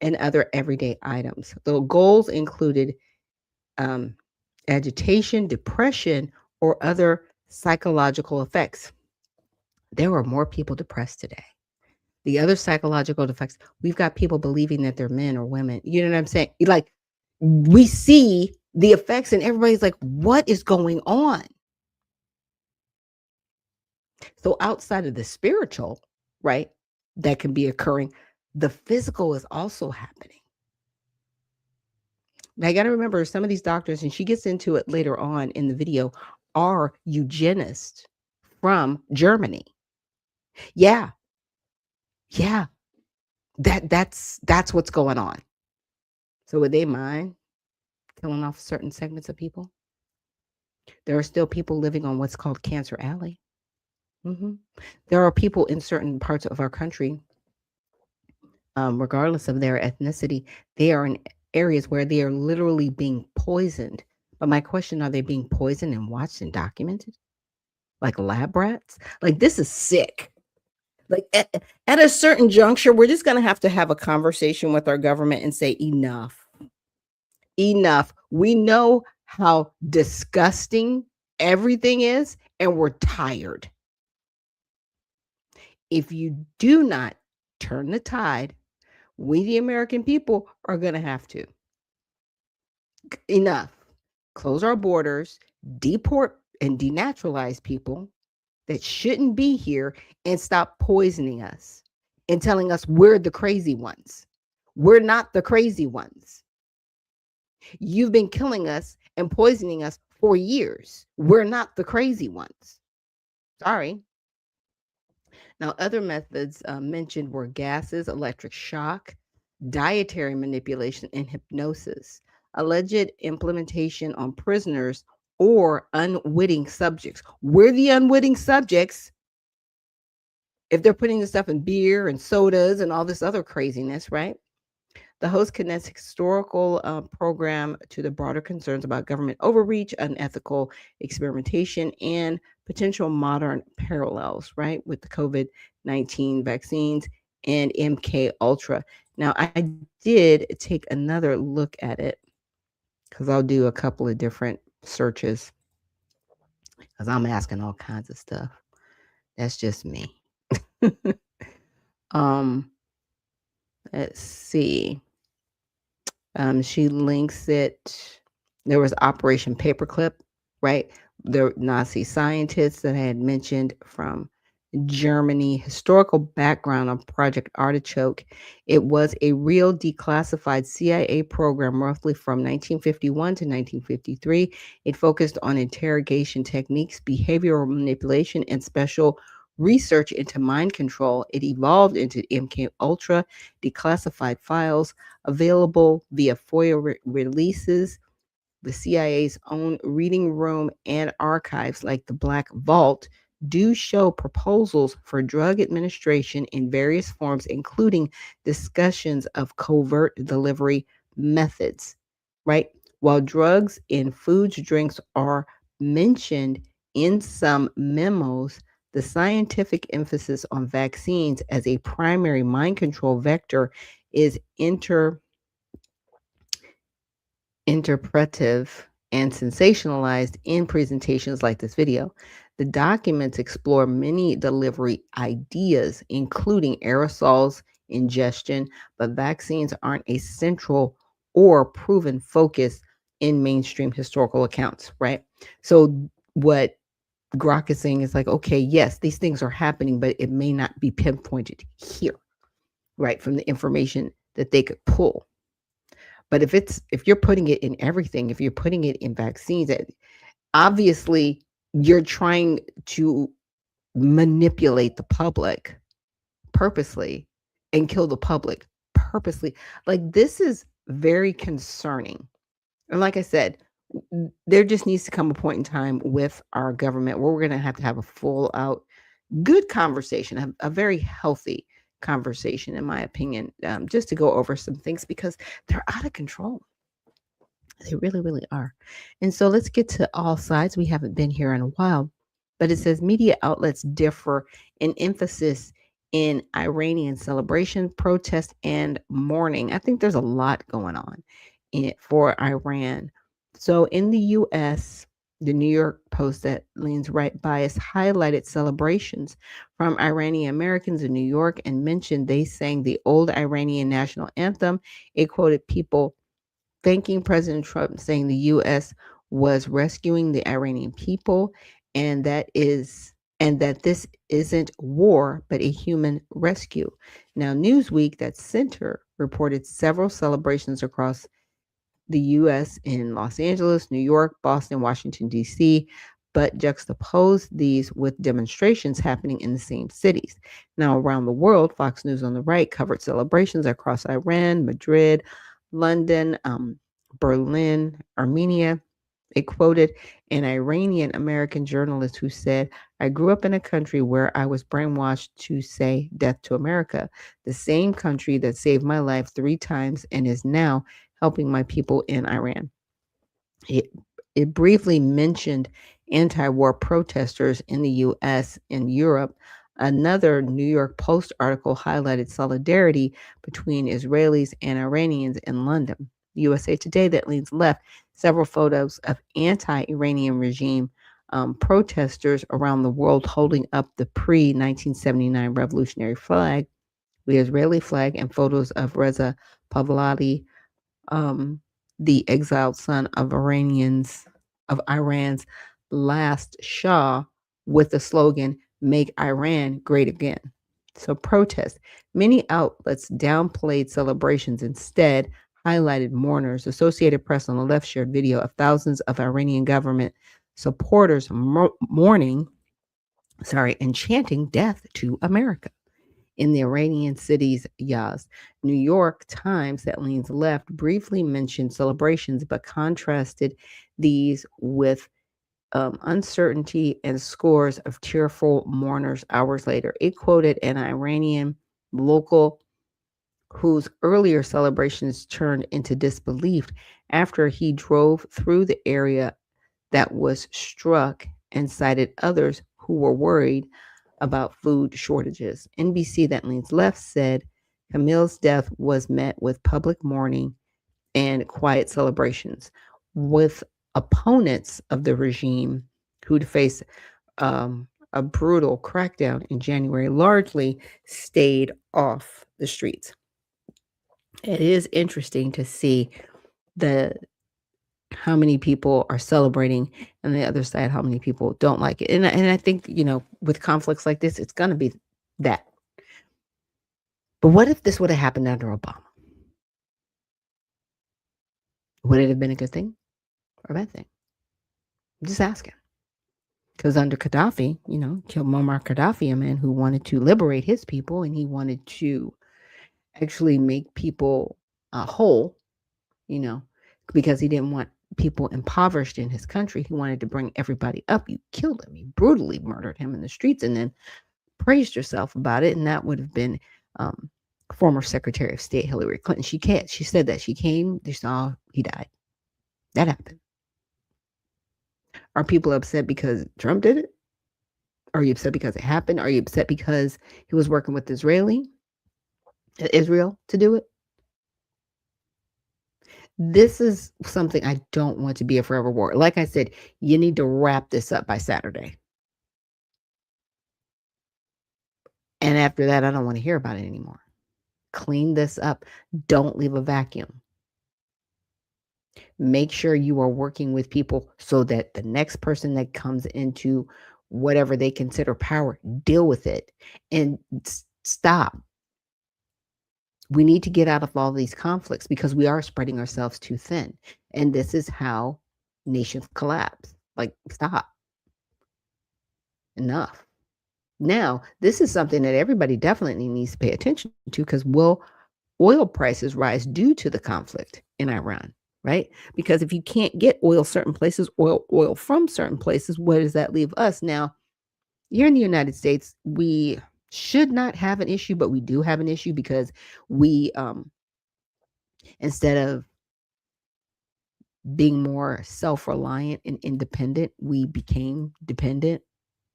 S1: and other everyday items. The goals included agitation, depression, or other psychological effects. There are more people depressed today. The other psychological effects, we've got people believing that they're men or women. You know what I'm saying? Like, we see the effects and everybody's like, what is going on? So outside of the spiritual, right, that can be occurring, the physical is also happening. Now, you got to remember, some of these doctors, and she gets into it later on in the video, are eugenists from Germany. Yeah. That's what's going on. So would they mind killing off certain segments of people? There are still people living on what's called Cancer Alley. There are people in certain parts of our country, regardless of their ethnicity, they are in areas where they are literally being poisoned. But my question, are they being poisoned and watched and documented? Like lab rats? Like, this is sick. Like, at a certain juncture, we're just going to have a conversation with our government and say, enough. We know how disgusting everything is, and we're tired. If you do not turn the tide, we, the American people, are going to have to. Enough. Close our borders, deport and denaturalize people that shouldn't be here and stop poisoning us and telling us we're the crazy ones. We're not the crazy ones. You've been killing us and poisoning us for years. We're not the crazy ones. Sorry. Now, other methods mentioned were gases, electric shock, dietary manipulation, and hypnosis. Alleged implementation on prisoners or unwitting subjects. We're the unwitting subjects if they're putting this stuff in beer and sodas and all this other craziness, right? The host connects historical program to the broader concerns about government overreach, unethical experimentation, and potential modern parallels, right, with the COVID-19 vaccines and MK Ultra. Now, I did take another look at it because I'll do a couple of different searches because I'm asking all kinds of stuff. That's just me. Let's see. She links it. There was Operation Paperclip, right? The Nazi scientists that I had mentioned from Germany, historical background on Project Artichoke. It was a real declassified CIA program roughly from 1951 to 1953. It focused on interrogation techniques, behavioral manipulation, and special research into mind control. It evolved into MK Ultra, declassified files available via FOIA releases, the CIA's own reading room, and archives like the Black Vault do show proposals for drug administration in various forms, including discussions of covert delivery methods, right? While drugs in foods, drinks are mentioned in some memos, the scientific emphasis on vaccines as a primary mind control vector is interpretive and sensationalized in presentations like this video. The documents explore many delivery ideas, including aerosols, ingestion, but vaccines aren't a central or proven focus in mainstream historical accounts, right? So what Grok is saying is like, okay, yes, these things are happening, but it may not be pinpointed here, right? From the information that they could pull. But if you're putting it in everything, if you're putting it in vaccines, obviously you're trying to manipulate the public purposely and kill the public purposely. Like, this is very concerning. And like I said, there just needs to come a point in time with our government where we're going to have a full out good conversation, a very healthy conversation, in my opinion, just to go over some things because they're out of control. They really, really are. And so let's get to all sides. We haven't been here in a while, but it says media outlets differ in emphasis in Iranian celebration, protest, and mourning. I think there's a lot going on for Iran. So in the U.S., the New York Post, that leans right bias, highlighted celebrations from Iranian Americans in New York and mentioned they sang the old Iranian national anthem. It quoted people thanking President Trump, saying the U.S. was rescuing the Iranian people, and that this isn't war, but a human rescue. Now, Newsweek, that center, reported several celebrations across the U.S. in Los Angeles, New York, Boston, Washington, D.C., but juxtaposed these with demonstrations happening in the same cities. Now, around the world, Fox News on the right covered celebrations across Iran, Madrid, London, Berlin, Armenia. It quoted an Iranian American journalist who said, I grew up in a country where I was brainwashed to say death to America, the same country that saved my life 3 times and is now helping my people in Iran. It briefly mentioned anti-war protesters in the U.S. and Europe. Another New York Post article highlighted solidarity between Israelis and Iranians in London. USA Today, that leans left, several photos of anti-Iranian regime protesters around the world holding up the pre-1979 revolutionary flag, the Israeli flag, and photos of Reza Pahlavi, the exiled son of Iran's last Shah with the slogan, "Make Iran Great Again." So protest. Many outlets downplayed celebrations, instead highlighted mourners. Associated Press on the left shared video of thousands of Iranian government supporters mourning, and chanting death to America. In the Iranian cities Yaz, New York Times, that leans left, briefly mentioned celebrations but contrasted these with uncertainty and scores of tearful mourners hours later. It quoted an Iranian local whose earlier celebrations turned into disbelief after he drove through the area that was struck and cited others who were worried about food shortages. NBC, that leans left, said Camille's death was met with public mourning and quiet celebrations, with opponents of the regime who'd face a brutal crackdown in January largely stayed off the streets. It is interesting to see how many people are celebrating, and the other side, how many people don't like it. And I think, with conflicts like this, it's going to be that. But what if this would have happened under Obama? Would it have been a good thing or a bad thing? I'm just asking. Because under Gaddafi, killed Muammar Gaddafi, a man who wanted to liberate his people, and he wanted to actually make people whole, because he didn't want people impoverished in his country. He wanted to bring everybody up. You killed him. You brutally murdered him in the streets and then praised yourself about it. And that would have been former Secretary of State Hillary Clinton. She said that she came, they saw he died. That happened. Are people upset because Trump did it? Are you upset because it happened? Are you upset because he was working with Israel to do it? This is something I don't want to be a forever war. Like I said, you need to wrap this up by Saturday. And after that, I don't want to hear about it anymore. Clean this up. Don't leave a vacuum. Make sure you are working with people so that the next person that comes into whatever they consider power, deal with it and stop. We need to get out of all these conflicts because we are spreading ourselves too thin. And this is how nations collapse. Like, stop. Enough. Now, this is something that everybody definitely needs to pay attention to, because will oil prices rise due to the conflict in Iran, right? Because if you can't get oil certain places, oil from certain places, where does that leave us? Now, here in the United States, we should not have an issue, but we do have an issue because we, instead of being more self-reliant and independent, we became dependent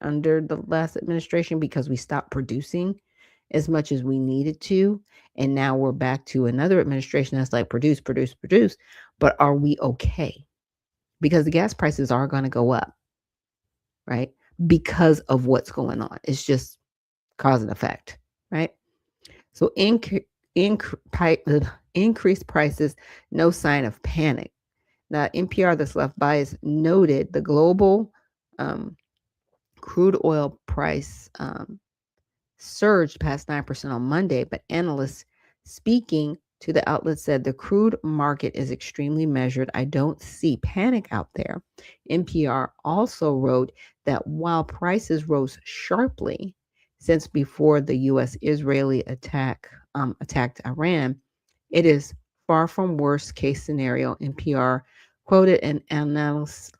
S1: under the last administration because we stopped producing as much as we needed to. And now we're back to another administration that's like produce. But are we okay? Because the gas prices are going to go up, right? Because of what's going on. It's just cause and effect, right? So increased prices, no sign of panic. Now, NPR, that's left biased, noted the global crude oil price surged past 9% on Monday, but analysts speaking to the outlet said the crude market is extremely measured. I don't see panic out there. NPR also wrote that while prices rose sharply since before the U.S.-Israeli attacked Iran, it is far from worst case scenario. NPR quoted an analyst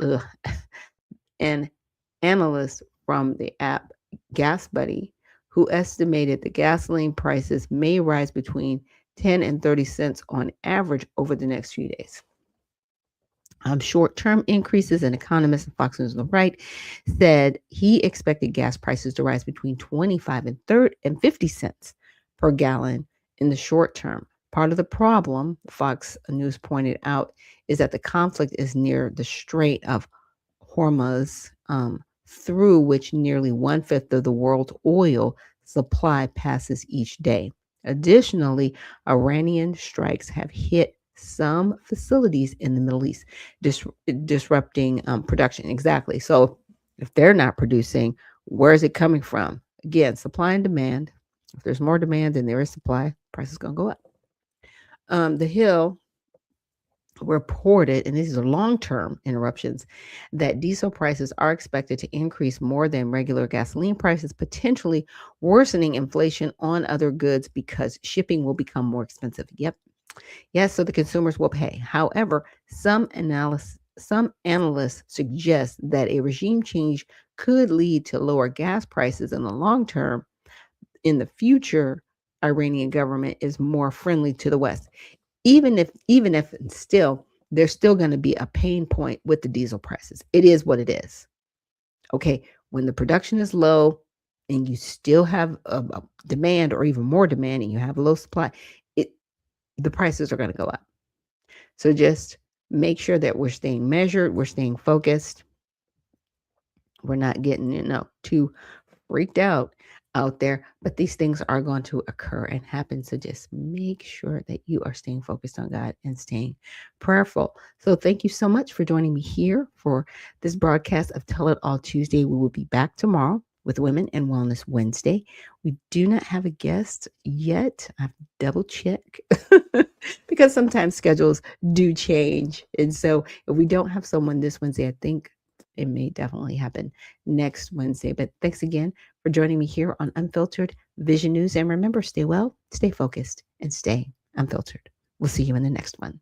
S1: from the app Gas Buddy, who estimated the gasoline prices may rise between 10 and 30 cents on average over the next few days. Short-term increases. An economist at Fox News on the right said he expected gas prices to rise between 25 and 50 cents per gallon in the short term. Part of the problem, Fox News pointed out, is that the conflict is near the Strait of Hormuz, through which nearly 1/5 of the world's oil supply passes each day. Additionally, Iranian strikes have hit some facilities in the Middle East, disrupting production. Exactly. So if they're not producing, where is it coming from? Again, supply and demand. If there's more demand than there is supply, price is going to go up. The Hill reported, and these are long-term interruptions, that diesel prices are expected to increase more than regular gasoline prices, potentially worsening inflation on other goods because shipping will become more expensive. Yep. Yes, so the consumers will pay. However, some analysts suggest that a regime change could lead to lower gas prices in the long term. In the future, Iranian government is more friendly to the West. Even if still, there's still going to be a pain point with the diesel prices. It is what it is. Okay, when the production is low and you still have a demand or even more demand and you have low supply, the prices are going to go up. So just make sure that we're staying measured, we're staying focused. We're not getting, too freaked out there, but these things are going to occur and happen. So just make sure that you are staying focused on God and staying prayerful. So thank you so much for joining me here for this broadcast of Tell It All Tuesday. We will be back tomorrow with Women and Wellness Wednesday. We do not have a guest yet. I have to double check because sometimes schedules do change. And so if we don't have someone this Wednesday, I think it may definitely happen next Wednesday. But thanks again for joining me here on Unfiltered Vision News. And remember, stay well, stay focused, and stay unfiltered. We'll see you in the next one.